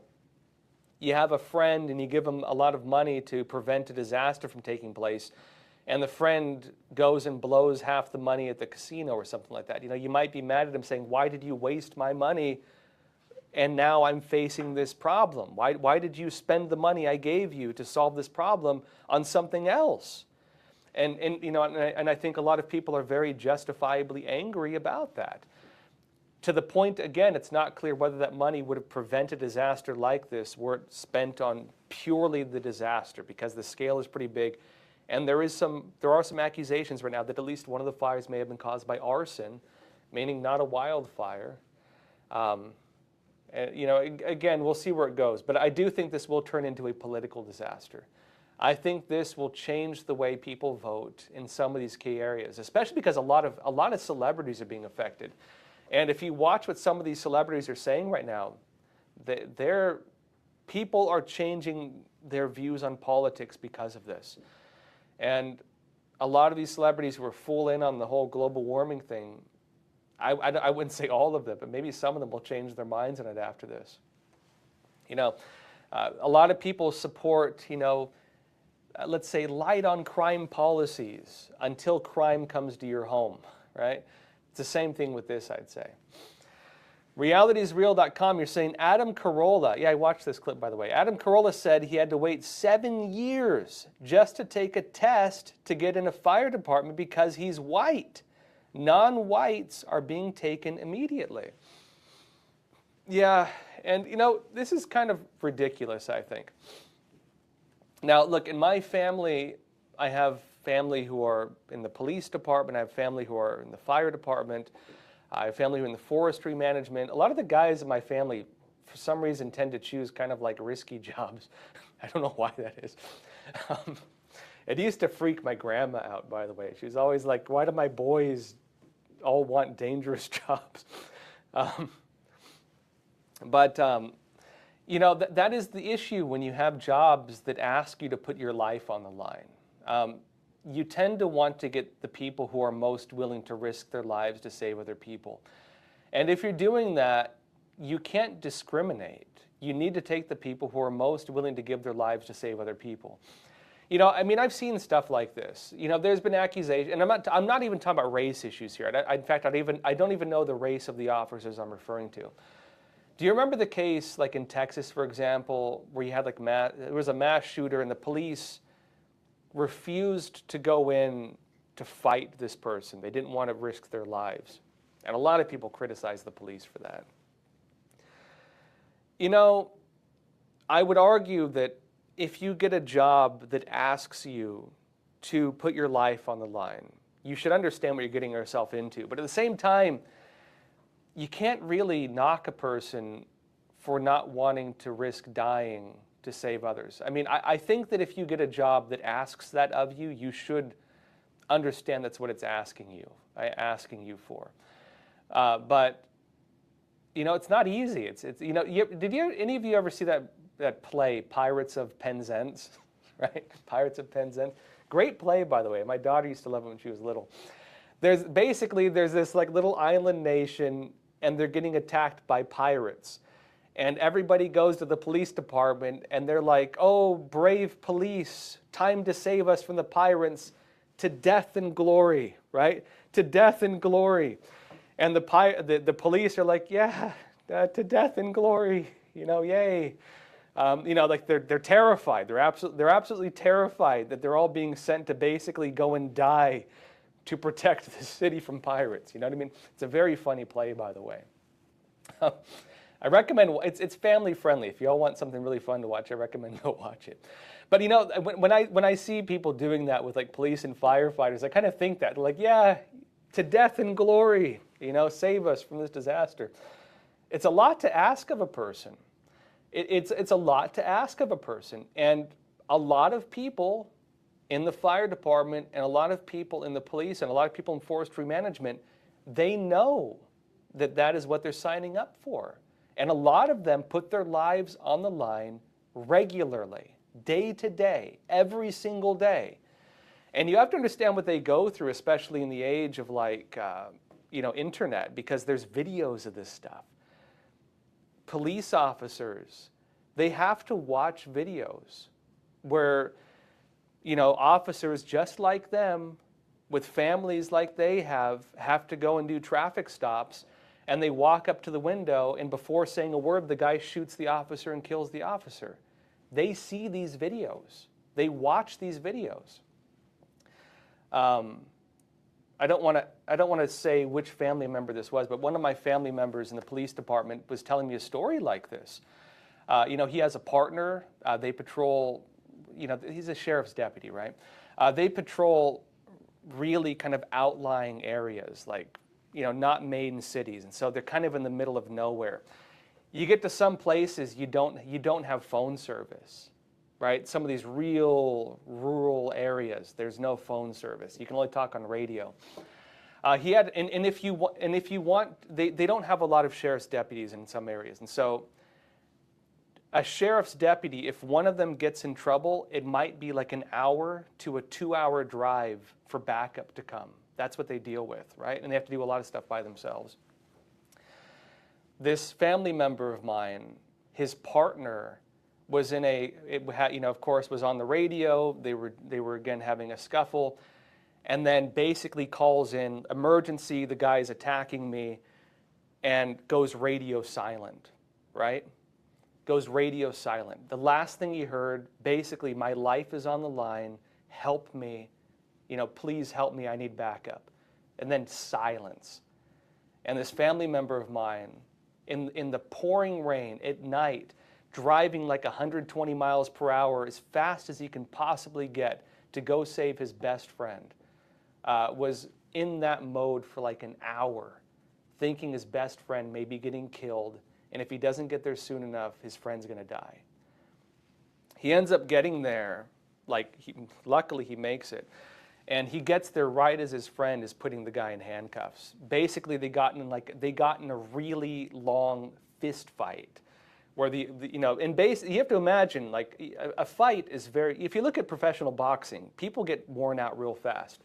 you have a friend and you give them a lot of money to prevent a disaster from taking place, and the friend goes and blows half the money at the casino or something like that. You know, you might be mad at him saying, why did you waste my money? And now I'm facing this problem. Why did you spend the money I gave you to solve this problem on something else? And you know, and I think a lot of people are very justifiably angry about that. To the point, again, it's not clear whether that money would have prevented a disaster like this were it spent on purely the disaster, because the scale is pretty big. And there are some accusations right now that at least one of the fires may have been caused by arson, meaning not a wildfire. You know, again, we'll see where it goes. But I do think this will turn into a political disaster. I think this will change the way people vote in some of these key areas, especially because a lot of celebrities are being affected. And if you watch what some of these celebrities are saying right now, people are changing their views on politics because of this. And a lot of these celebrities who are full in on the whole global warming thing, I wouldn't say all of them, but maybe some of them will change their minds on it after this. You know, a lot of people support, you know, let's say light on crime policies until crime comes to your home, right? It's the same thing with this, I'd say. Realitysreal.com, you're saying Adam Carolla. Yeah, I watched this clip, by the way. Adam Carolla said he had to wait 7 years just to take a test to get in a fire department because he's white. Non-whites are being taken immediately. Yeah, and you know, this is kind of ridiculous, I think. Now, look, in my family, I have family who are in the police department. I have family who are in the fire department. I have family who are in the forestry management. A lot of the guys in my family, for some reason, tend to choose kind of like risky jobs. I don't know why that is. It used to freak my grandma out, by the way. She was always like, why do my boys all want dangerous jobs? You know, that is the issue when you have jobs that ask you to put your life on the line. You tend to want to get the people who are most willing to risk their lives to save other people. And if you're doing that, you can't discriminate. You need to take the people who are most willing to give their lives to save other people. You know, I mean, I've seen stuff like this. You know, there's been accusations, and I'm not even talking about race issues here. In fact, I don't even know the race of the officers I'm referring to. Do you remember the case, like in Texas, for example, where you had like there was a mass shooter and the police refused to go in to fight this person? They didn't want to risk their lives. And a lot of people criticized the police for that. You know, I would argue that if you get a job that asks you to put your life on the line, you should understand what you're getting yourself into. But at the same time, you can't really knock a person for not wanting to risk dying to save others. I mean, I think that if you get a job that asks that of you, you should understand that's what it's asking you for. But you know, it's not easy. It's you know, any of you ever see that play, Pirates of Penzance, right? Pirates of Penzance. Great play, by the way. My daughter used to love it when she was little. There's this like little island nation, and they're getting attacked by pirates. And everybody goes to the police department, and they're like, oh, brave police, time to save us from the pirates, to death and glory, right? To death and glory. And the police are like, yeah, to death and glory, you know, yay. You know, like they're terrified. They're absolutely terrified that they're all being sent to basically go and die to protect the city from pirates. You know what I mean? It's a very funny play, by the way. I recommend, it's family friendly. If you all want something really fun to watch, I recommend go watch it. But you know, when I see people doing that with like police and firefighters, I kind of think that, like, yeah, to death and glory, you know, save us from this disaster. It's a lot to ask of a person. It's a lot to ask of a person. And a lot of people in the fire department and a lot of people in the police and a lot of people in forestry management, they know that that is what they're signing up for. And a lot of them put their lives on the line regularly, day to day, every single day. And you have to understand what they go through, especially in the age of like, you know, internet, because there's videos of this stuff. Police officers, they have to watch videos where, you know, officers just like them, with families like they have to go and do traffic stops, and they walk up to the window, and before saying a word, the guy shoots the officer and kills the officer. They see these videos. They watch these videos. I don't want to say which family member this was, but one of my family members in the police department was telling me a story like this. You know, he has a partner. They patrol, you know, he's a sheriff's deputy, right? They patrol really kind of outlying areas, like, you know, not main cities, and so they're kind of in the middle of nowhere. You get to some places you don't have phone service, right? Some of these real rural areas, there's no phone service. You can only talk on radio. He had, and if you want, they don't have a lot of sheriff's deputies in some areas, and so a sheriff's deputy, if one of them gets in trouble, it might be like an hour to a 2-hour drive for backup to come. That's what they deal with, right? And they have to do a lot of stuff by themselves. This family member of mine, his partner was in you know, of course, was on the radio. They were again having a scuffle, and then basically calls in emergency. The guy's attacking me, and goes radio silent, right? Goes radio silent. The last thing he heard, basically, my life is on the line. Help me. You know, please help me, I need backup. And then silence. And this family member of mine, in the pouring rain at night, driving like 120 miles per hour as fast as he can possibly get to go save his best friend, was in that mode for like an hour, thinking his best friend may be getting killed, and if he doesn't get there soon enough, his friend's going to die. He ends up getting there, luckily he makes it, and he gets there right as his friend is putting the guy in handcuffs. Basically, they got in a really long fist fight, where you have to imagine, like, a fight is if you look at professional boxing, people get worn out real fast.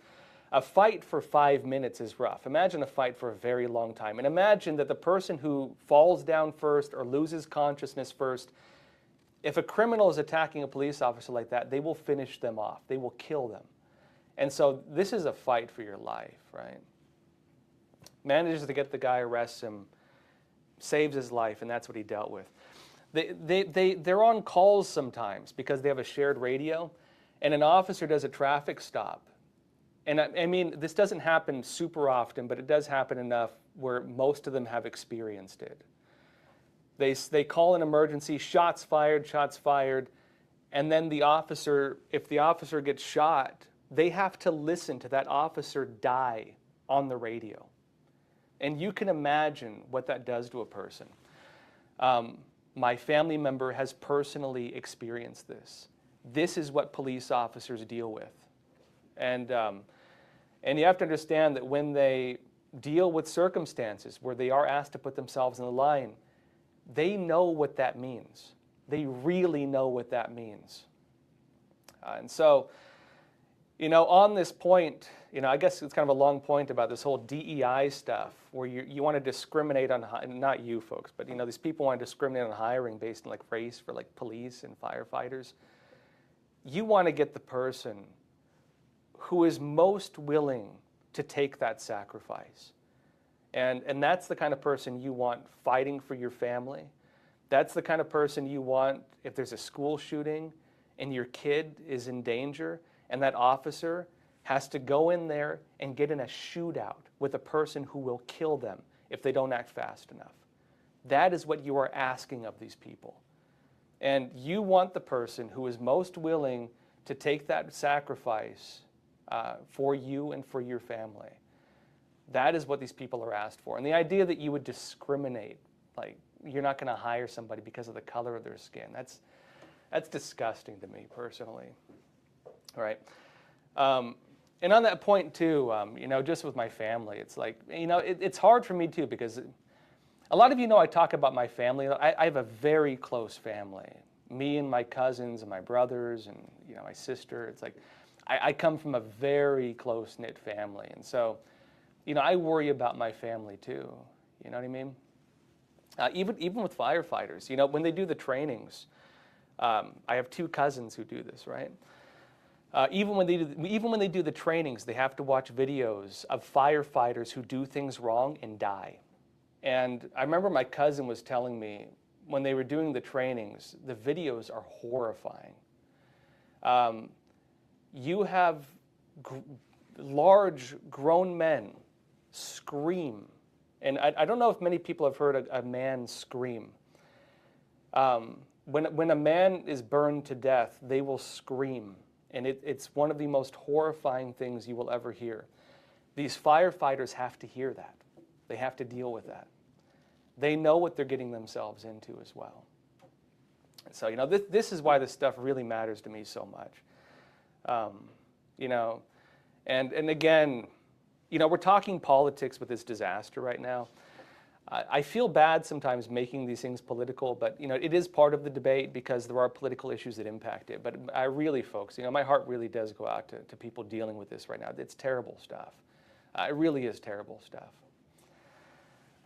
A fight for 5 minutes is rough. Imagine a fight for a very long time. And imagine that the person who falls down first or loses consciousness first, if a criminal is attacking a police officer like that, they will finish them off. They will kill them. And so this is a fight for your life, right? Manages to get the guy, arrests him, saves his life, and that's what he dealt with. They're on calls sometimes because they have a shared radio, and an officer does a traffic stop. And I mean, this doesn't happen super often, but it does happen enough where most of them have experienced it. They call an emergency, shots fired, and then the officer, if the officer gets shot, they have to listen to that officer die on the radio. And you can imagine what that does to a person. My family member has personally experienced this. This is what police officers deal with. And you have to understand that when they deal with circumstances where they are asked to put themselves in the line, they know what that means. They really know what that means. And so, on this point, I guess it's kind of a long point about this whole DEI stuff, where you want to discriminate on, not you folks, but these people want to discriminate on hiring based on like race for like police and firefighters. You want to get the person who is most willing to take that sacrifice. And that's the kind of person you want fighting for your family. That's the kind of person you want if there's a school shooting and your kid is in danger and that officer has to go in there and get in a shootout with a person who will kill them if they don't act fast enough. That is what you are asking of these people. And you want the person who is most willing to take that sacrifice for you and for your family. That is what these people are asked for. And the idea that you would discriminate, like you're not going to hire somebody because of the color of their skin, that's disgusting to me personally. All right. And on that point too, just with my family, it's like, it's hard for me too, because a lot of I talk about my family. I have a very close family. Me and my cousins and my brothers and, my sister. It's like, I come from a very close-knit family. And so, I worry about my family too. You know what I mean? Even with firefighters, when they do the trainings, I have 2 cousins who do this, right? Even when they do the trainings, they have to watch videos of firefighters who do things wrong and die. And I remember my cousin was telling me when they were doing the trainings, the videos are horrifying. You have large grown men scream. And I don't know if many people have heard a man scream. When a man is burned to death, they will scream. And it's one of the most horrifying things you will ever hear. These firefighters have to hear that. They have to deal with that. They know what they're getting themselves into as well. So, this is why this stuff really matters to me so much. And again, we're talking politics with this disaster right now. I feel bad sometimes making these things political, but it is part of the debate because there are political issues that impact it. But I really, folks, my heart really does go out to people dealing with this right now. It's terrible stuff. It really is terrible stuff.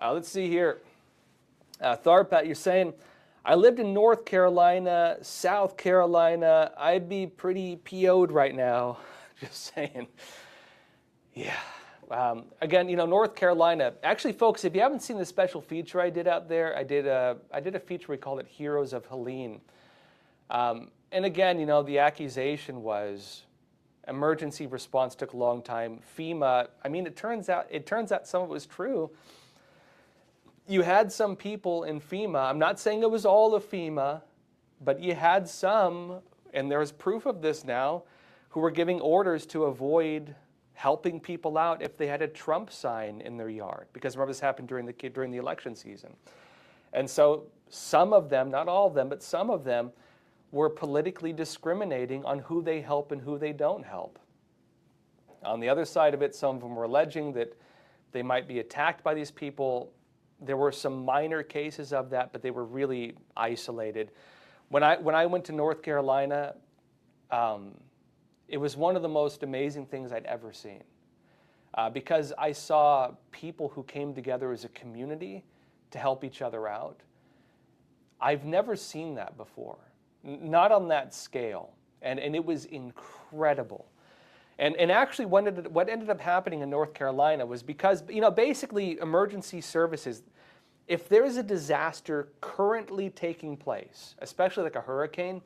Let's see here. Tharpat, you're saying, I lived in North Carolina, South Carolina. I'd be pretty PO'd right now. Just saying. Yeah. Again, North Carolina. Actually, folks, if you haven't seen the special feature I did out there, I did a feature, we called it Heroes of Helene. And again, the accusation was emergency response took a long time. FEMA, it turns out some of it was true. You had some people in FEMA, I'm not saying it was all of FEMA, but you had some, and there's proof of this now, who were giving orders to avoid helping people out if they had a Trump sign in their yard. Because remember, this happened during the election season. And so some of them, not all of them, but some of them were politically discriminating on who they help and who they don't help. On the other side of it, some of them were alleging that they might be attacked by these people. There were some minor cases of that, but they were really isolated. When I went to North Carolina, it was one of the most amazing things I'd ever seen, because I saw people who came together as a community to help each other out. I've never seen that before, not on that scale, and it was incredible. And actually what ended up happening in North Carolina was because, basically emergency services, if there is a disaster currently taking place, especially like a hurricane,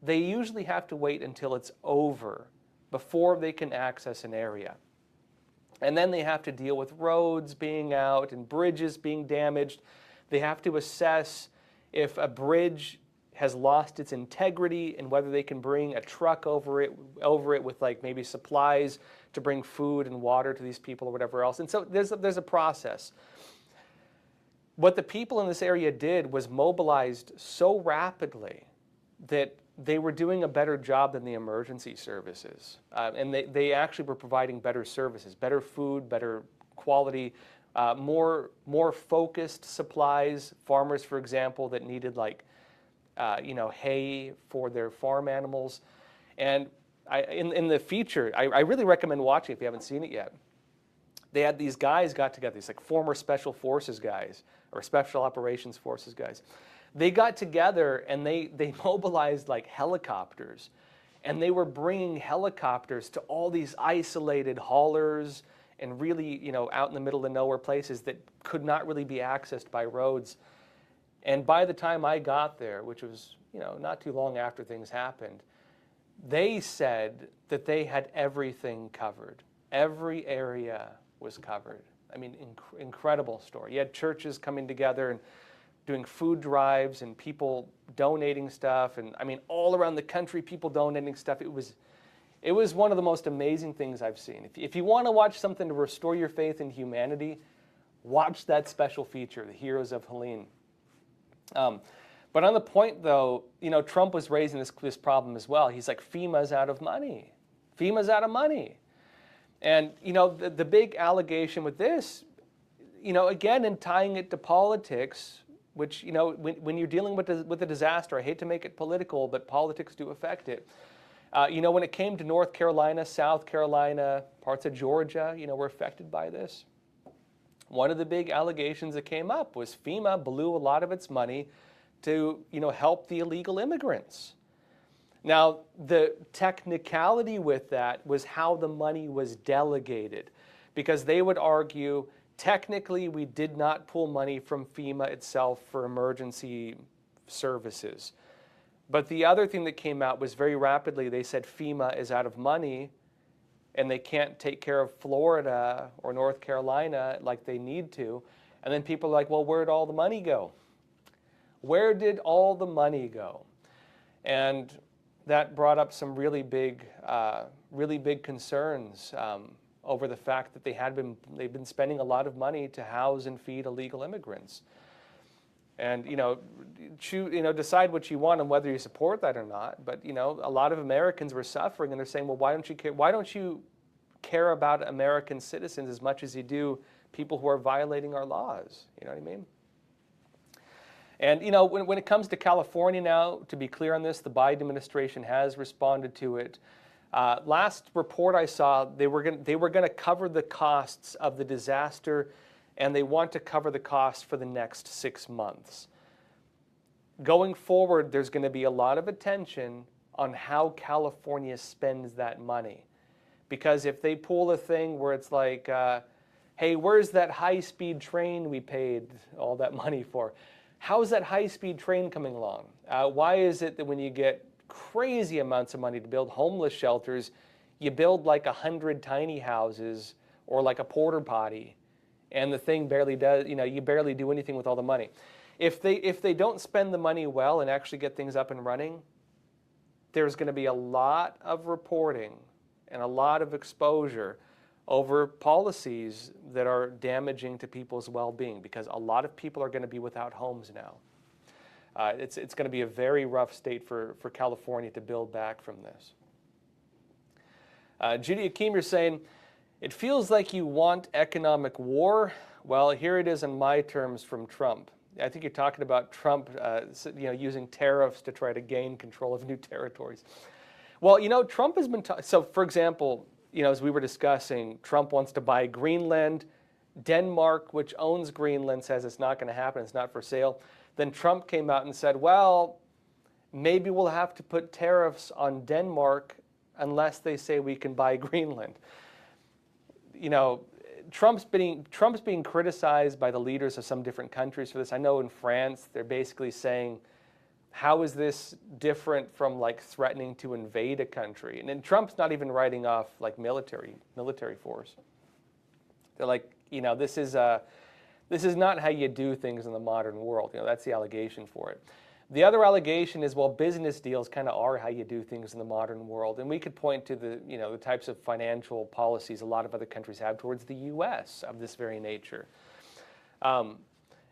they usually have to wait until it's over before they can access an area. And then they have to deal with roads being out and bridges being damaged. They have to assess if a bridge has lost its integrity and whether they can bring a truck over it with like maybe supplies to bring food and water to these people or whatever else. And so there's a process. What the people in this area did was mobilized so rapidly that they were doing a better job than the emergency services. And they actually were providing better services, better food, better quality, more focused supplies. Farmers, for example, that needed like hay for their farm animals. And in the feature, I really recommend watching if you haven't seen it yet. They had these guys got together, these like former special forces guys or special operations forces guys. They got together and they mobilized like helicopters, and they were bringing helicopters to all these isolated haulers and really, out in the middle of nowhere places that could not really be accessed by roads. And by the time I got there, which was, not too long after things happened, they said that they had everything covered. Every area was covered. I mean, incredible story. You had churches coming together and doing food drives and people donating stuff, and I mean all around the country people donating stuff. It was one of the most amazing things I've seen. If you want to watch something to restore your faith in humanity, watch that special feature, The Heroes of Helene. But on the point though, Trump was raising this problem as well. He's like, FEMA's out of money. FEMA's out of money. And the big allegation with this, again, in tying it to politics, which, when you're dealing with a disaster, I hate to make it political, but politics do affect it. When it came to North Carolina, South Carolina, parts of Georgia, were affected by this. One of the big allegations that came up was FEMA blew a lot of its money to, help the illegal immigrants. Now, the technicality with that was how the money was delegated, because they would argue, technically, we did not pull money from FEMA itself for emergency services. But the other thing that came out was very rapidly, they said FEMA is out of money and they can't take care of Florida or North Carolina like they need to. And then people are like, well, where'd all the money go? Where did all the money go? And that brought up some really big concerns over the fact that they've been spending a lot of money to house and feed illegal immigrants. And decide what you want and whether you support that or not. But a lot of Americans were suffering, and they're saying, well, why don't you care? Why don't you care about American citizens as much as you do people who are violating our laws? You know what I mean? And when it comes to California now, to be clear on this, the Biden administration has responded to it. Last report I saw, they were going to cover the costs of the disaster, and they want to cover the costs for the next 6 months. Going forward, there's going to be a lot of attention on how California spends that money. Because if they pull a thing where it's like, hey, where's that high-speed train we paid all that money for? How's that high-speed train coming along? Why is it that when you get crazy amounts of money to build homeless shelters, you build like 100 tiny houses or like a porta potty, and the thing barely does, you barely do anything with all the money. If they don't spend the money well and actually get things up and running, there's going to be a lot of reporting and a lot of exposure over policies that are damaging to people's well-being, because a lot of people are going to be without homes now. It's going to be a very rough state for California to build back from this. Judy Akeem, you're saying, it feels like you want economic war. Well, here it is in my terms from Trump. I think you're talking about Trump using tariffs to try to gain control of new territories. Well, Trump has been, so for example, as we were discussing, Trump wants to buy Greenland. Denmark, which owns Greenland, says it's not going to happen, it's not for sale. Then Trump came out and said, well, maybe we'll have to put tariffs on Denmark unless they say we can buy Greenland. Trump's being criticized by the leaders of some different countries for this. I know in France, they're basically saying, how is this different from like threatening to invade a country? And then Trump's not even writing off like military force. They're like, this is not how you do things in the modern world. That's the allegation for it. The other allegation is, well, business deals kind of are how you do things in the modern world. And we could point to the types of financial policies a lot of other countries have towards the U.S. of this very nature. And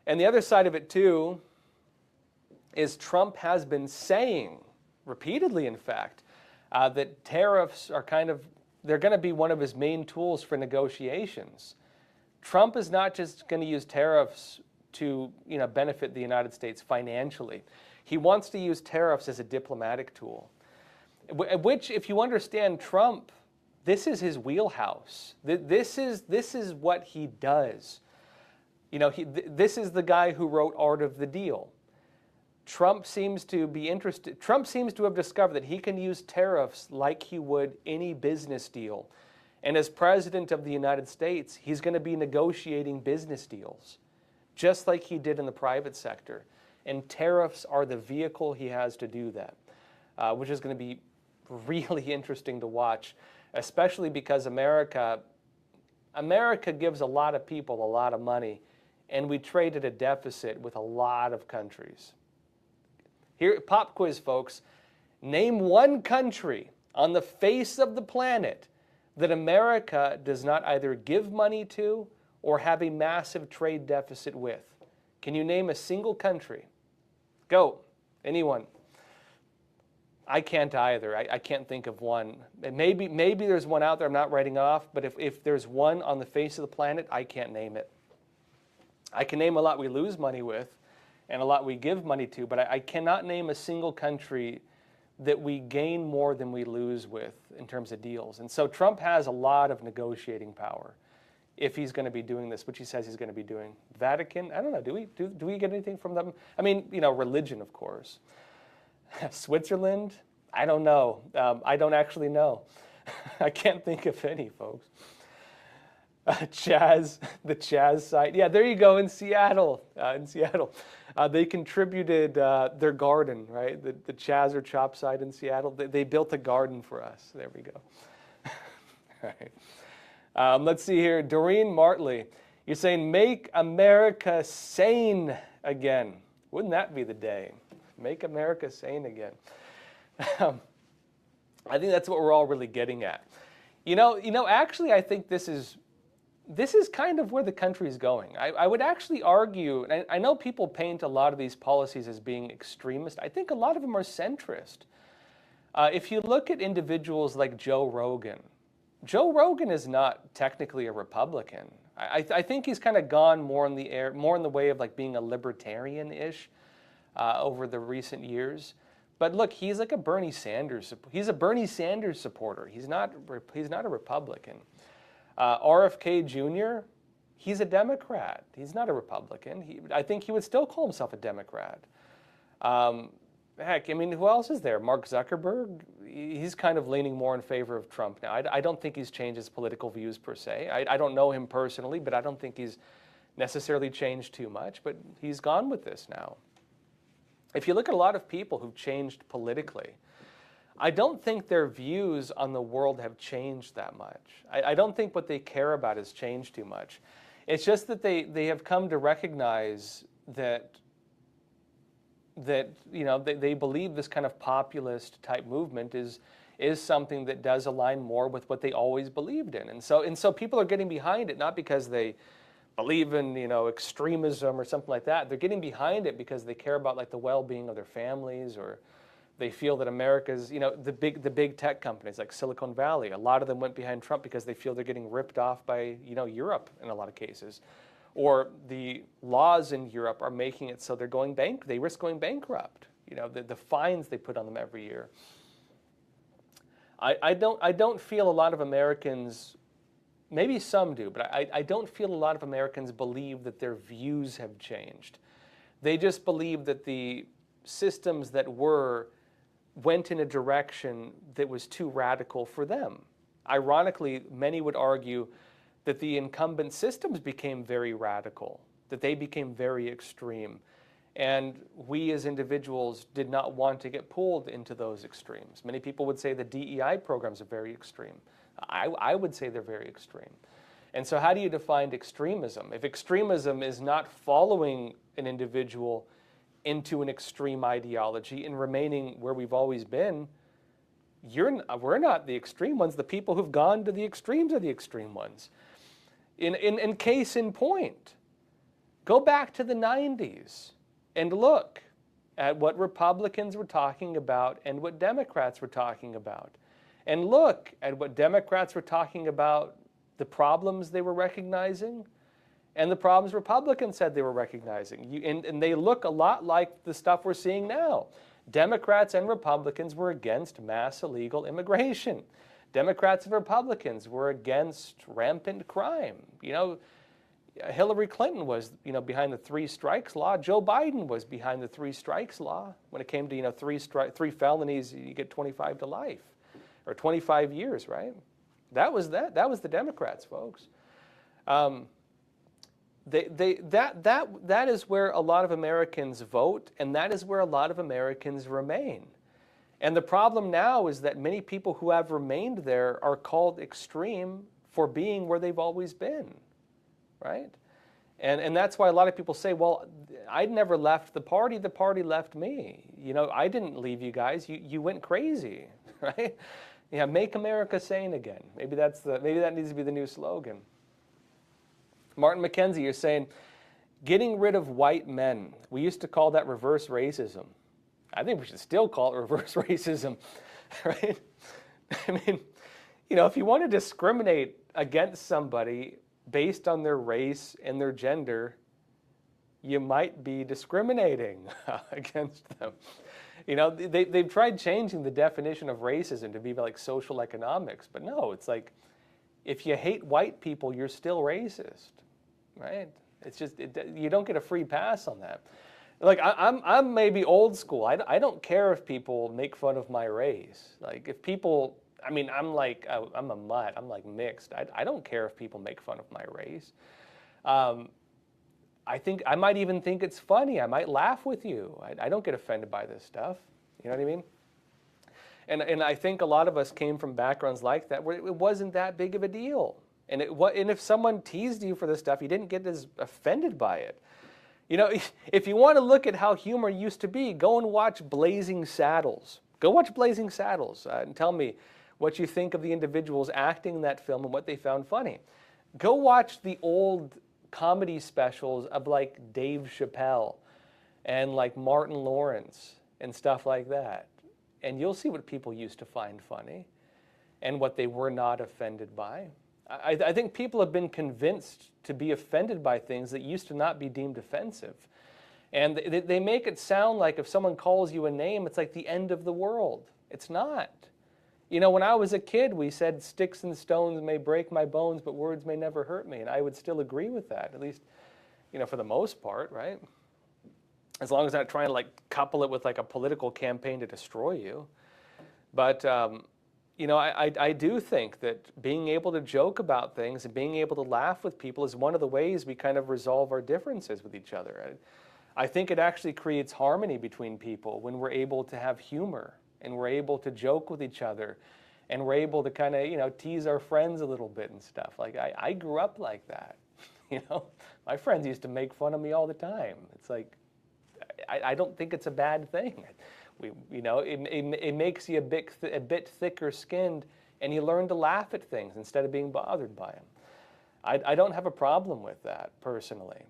the other side of it, too, is Trump has been saying, repeatedly in fact, that tariffs are they're going to be one of his main tools for negotiations. Trump is not just going to use tariffs to benefit the United States financially. He wants to use tariffs as a diplomatic tool, which, if you understand Trump, this is his wheelhouse. This is what he does. This is the guy who wrote Art of the Deal. Trump seems to be interested. Trump seems to have discovered that he can use tariffs like he would any business deal. And as president of the United States, he's going to be negotiating business deals, just like he did in the private sector. And tariffs are the vehicle he has to do that, which is going to be really interesting to watch, especially because America gives a lot of people a lot of money, and we trade at a deficit with a lot of countries. Here, pop quiz, folks. Name one country on the face of the planet that America does not either give money to or have a massive trade deficit with. Can you name a single country? Go. Anyone? I can't either. I can't think of one. Maybe there's one out there I'm not writing off, but if there's one on the face of the planet, I can't name it. I can name a lot we lose money with and a lot we give money to, but I cannot name a single country that we gain more than we lose with in terms of deals. And so Trump has a lot of negotiating power if he's going to be doing this, which he says he's going to be doing. Vatican, I don't know, do we get anything from them? I mean, religion, of course. Switzerland, I don't know. I don't actually know. I can't think of any, folks. The Chaz site. Yeah, there you go, in Seattle. They contributed their garden, right? The Chaz or Chop site in Seattle. They built a garden for us. There we go. All right. Let's see here. Doreen Martley, you're saying, make America sane again. Wouldn't that be the day? Make America sane again. I think that's what we're all really getting at. Actually, I think this is kind of where the country is going. I would actually argue, and I know people paint a lot of these policies as being extremist. I think a lot of them are centrist. If you look at individuals like Joe Rogan is not technically a Republican. I think he's kind of gone more in the way of like being a libertarian-ish over the recent years. But look, he's like a Bernie Sanders. He's a Bernie Sanders supporter. He's not a Republican. RFK Jr., he's a Democrat. He's not a Republican. I think he would still call himself a Democrat. Heck, I mean, who else is there? Mark Zuckerberg? He's kind of leaning more in favor of Trump now. I don't think he's changed his political views per se. I don't know him personally, but I don't think he's necessarily changed too much. But he's gone with this now. If you look at a lot of people who've changed politically, I don't think their views on the world have changed that much. I don't think what they care about has changed too much. It's just that they have come to recognize that that, you know, they believe this kind of populist type movement is something that does align more with what they always believed in. And so people are getting behind it, not because they believe in, you know, extremism or something like that. They're getting behind it because they care about like the well-being of their families, or they feel that America's, you know, the big tech companies like Silicon Valley, a lot of them went behind Trump because they feel they're getting ripped off by, you know, Europe in a lot of cases. Or the laws in Europe are making it so they risk going bankrupt. You know, the fines they put on them every year. I don't feel a lot of Americans, maybe some do, but I don't feel a lot of Americans believe that their views have changed. They just believe that the systems that went in a direction that was too radical for them. Ironically, many would argue that the incumbent systems became very radical, that they became very extreme, and we as individuals did not want to get pulled into those extremes. Many people would say the DEI programs are very extreme. I would say they're very extreme. And so how do you define extremism? If extremism is not following an individual into an extreme ideology and remaining where we've always been, we're not the extreme ones. The people who've gone to the extremes are the extreme ones. In case in point, go back to the 90s and look at what Republicans were talking about and what Democrats were talking about. And look at what Democrats were talking about, the problems they were recognizing, and the problems Republicans said they were recognizing. And they look a lot like the stuff we're seeing now. Democrats and Republicans were against mass illegal immigration. Democrats and Republicans were against rampant crime. You know, Hillary Clinton was, you know, behind the 3 strikes law. Joe Biden was behind the 3 strikes law. When it came to, you know, 3 felonies, you get 25 to life, or 25 years, right? That was the Democrats, folks. That is where a lot of Americans vote, and that is where a lot of Americans remain. And the problem now is that many people who have remained there are called extreme for being where they've always been, right? And that's why a lot of people say, well, I never left the party left me. You know, I didn't leave you guys, you went crazy, right? Yeah, make America sane again. Maybe that needs to be the new slogan. Martin McKenzie, you're saying, getting rid of white men. We used to call that reverse racism. I think we should still call it reverse racism, right? I mean, you know, if you want to discriminate against somebody based on their race and their gender, you might be discriminating against them. You know, they've tried changing the definition of racism to be like social economics, but no, it's like, if you hate white people, you're still racist, right? It's just, you don't get a free pass on that. Like, I'm maybe old school. I don't care if people make fun of my race. Like, if people, I mean, I'm a mutt. I'm like mixed. I don't care if people make fun of my race. I might even think it's funny. I might laugh with you. I don't get offended by this stuff. You know what I mean? And I think a lot of us came from backgrounds like that where it wasn't that big of a deal. And if someone teased you for this stuff, you didn't get as offended by it. You know, if you want to look at how humor used to be, go and watch Blazing Saddles. Go watch Blazing Saddles and tell me what you think of the individuals acting in that film and what they found funny. Go watch the old comedy specials of like Dave Chappelle and like Martin Lawrence and stuff like that. And you'll see what people used to find funny and what they were not offended by. I think people have been convinced to be offended by things that used to not be deemed offensive. And they make it sound like if someone calls you a name, it's like the end of the world. It's not. You know, when I was a kid, we said, sticks and stones may break my bones, but words may never hurt me. And I would still agree with that, at least, you know, for the most part, right? As long as I'm not trying to like couple it with like a political campaign to destroy you. But, you know, I do think that being able to joke about things and being able to laugh with people is one of the ways we kind of resolve our differences with each other. I think it actually creates harmony between people when we're able to have humor and we're able to joke with each other and we're able to kind of, you know, tease our friends a little bit and stuff. Like, I grew up like that, you know. My friends used to make fun of me all the time. It's like, I don't think it's a bad thing. It makes you a bit thicker skinned, and you learn to laugh at things instead of being bothered by them. I don't have a problem with that, personally.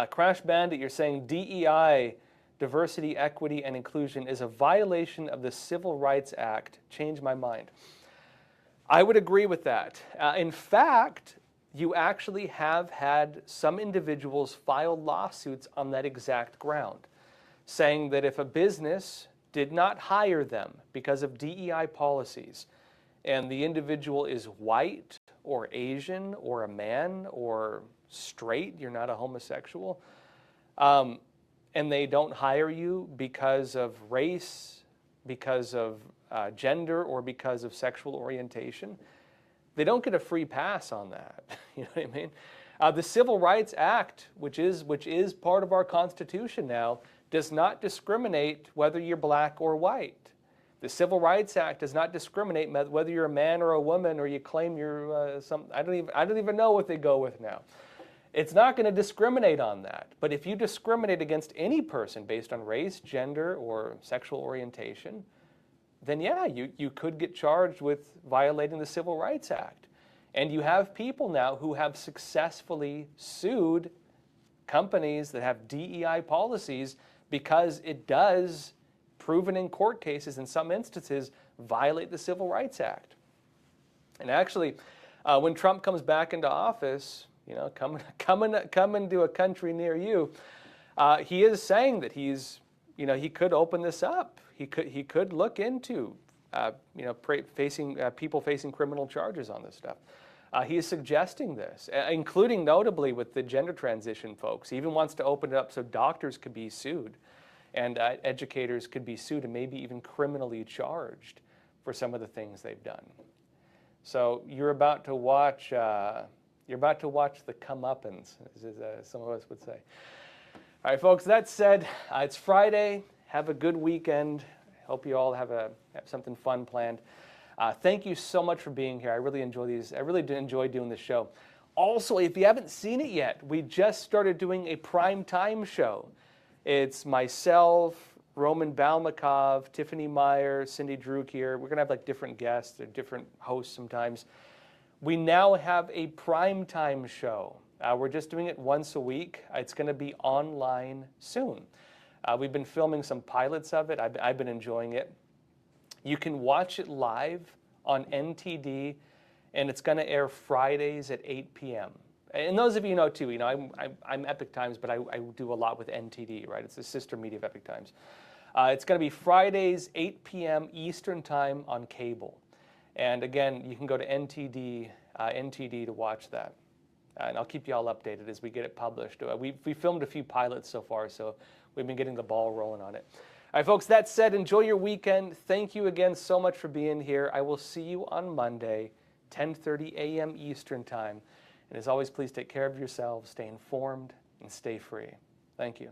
Crash Bandit, you're saying DEI, diversity, equity, and inclusion, is a violation of the Civil Rights Act. Change my mind. I would agree with that. In fact, you actually have had some individuals file lawsuits on that exact ground, saying that if a business did not hire them because of DEI policies, and the individual is white or Asian or a man or straight, you're not a homosexual, and they don't hire you because of race, because of gender, or because of sexual orientation, they don't get a free pass on that. You know what I mean? The Civil Rights Act, which is part of our Constitution now, does not discriminate whether you're black or white. The Civil Rights Act does not discriminate whether you're a man or a woman, or you claim you're I don't even know what they go with now. It's not going to discriminate on that. But if you discriminate against any person based on race, gender, or sexual orientation, then yeah, you could get charged with violating the Civil Rights Act. And you have people now who have successfully sued companies that have DEI policies because it does, proven in court cases in some instances, violate the Civil Rights Act. And actually, when Trump comes back into office, coming to a country near you, he is saying that he could open this up. He could look into people facing criminal charges on this stuff. He is suggesting this, including notably with the gender transition folks. He even wants to open it up so doctors could be sued, and educators could be sued, and maybe even criminally charged for some of the things they've done. So you're about to watch. You're about to watch the comeuppance, as some of us would say. All right, folks. That said, it's Friday. Have a good weekend. Hope you all have something fun planned. Thank you so much for being here. I really enjoy these. I really do enjoy doing this show. Also, if you haven't seen it yet, we just started doing a prime time show. It's myself, Roman Balmakov, Tiffany Meyer, Cindy Druk here. We're going to have different guests. They're different hosts sometimes. We now have a primetime show. We're just doing it once a week. It's going to be online soon. We've been filming some pilots of it. I've been enjoying it. You can watch it live on NTD, and it's going to air Fridays at 8 p.m. And those of you know too, I'm Epic Times, but I do a lot with NTD, right? It's the sister media of Epic Times. It's going to be Fridays, 8 p.m. Eastern Time on cable. And again, you can go to NTD to watch that. And I'll keep you all updated as we get it published. We filmed a few pilots so far, so we've been getting the ball rolling on it. All right, folks, that said, enjoy your weekend. Thank you again so much for being here. I will see you on Monday, 10:30 a.m. Eastern Time. And as always, please take care of yourselves, stay informed, and stay free. Thank you.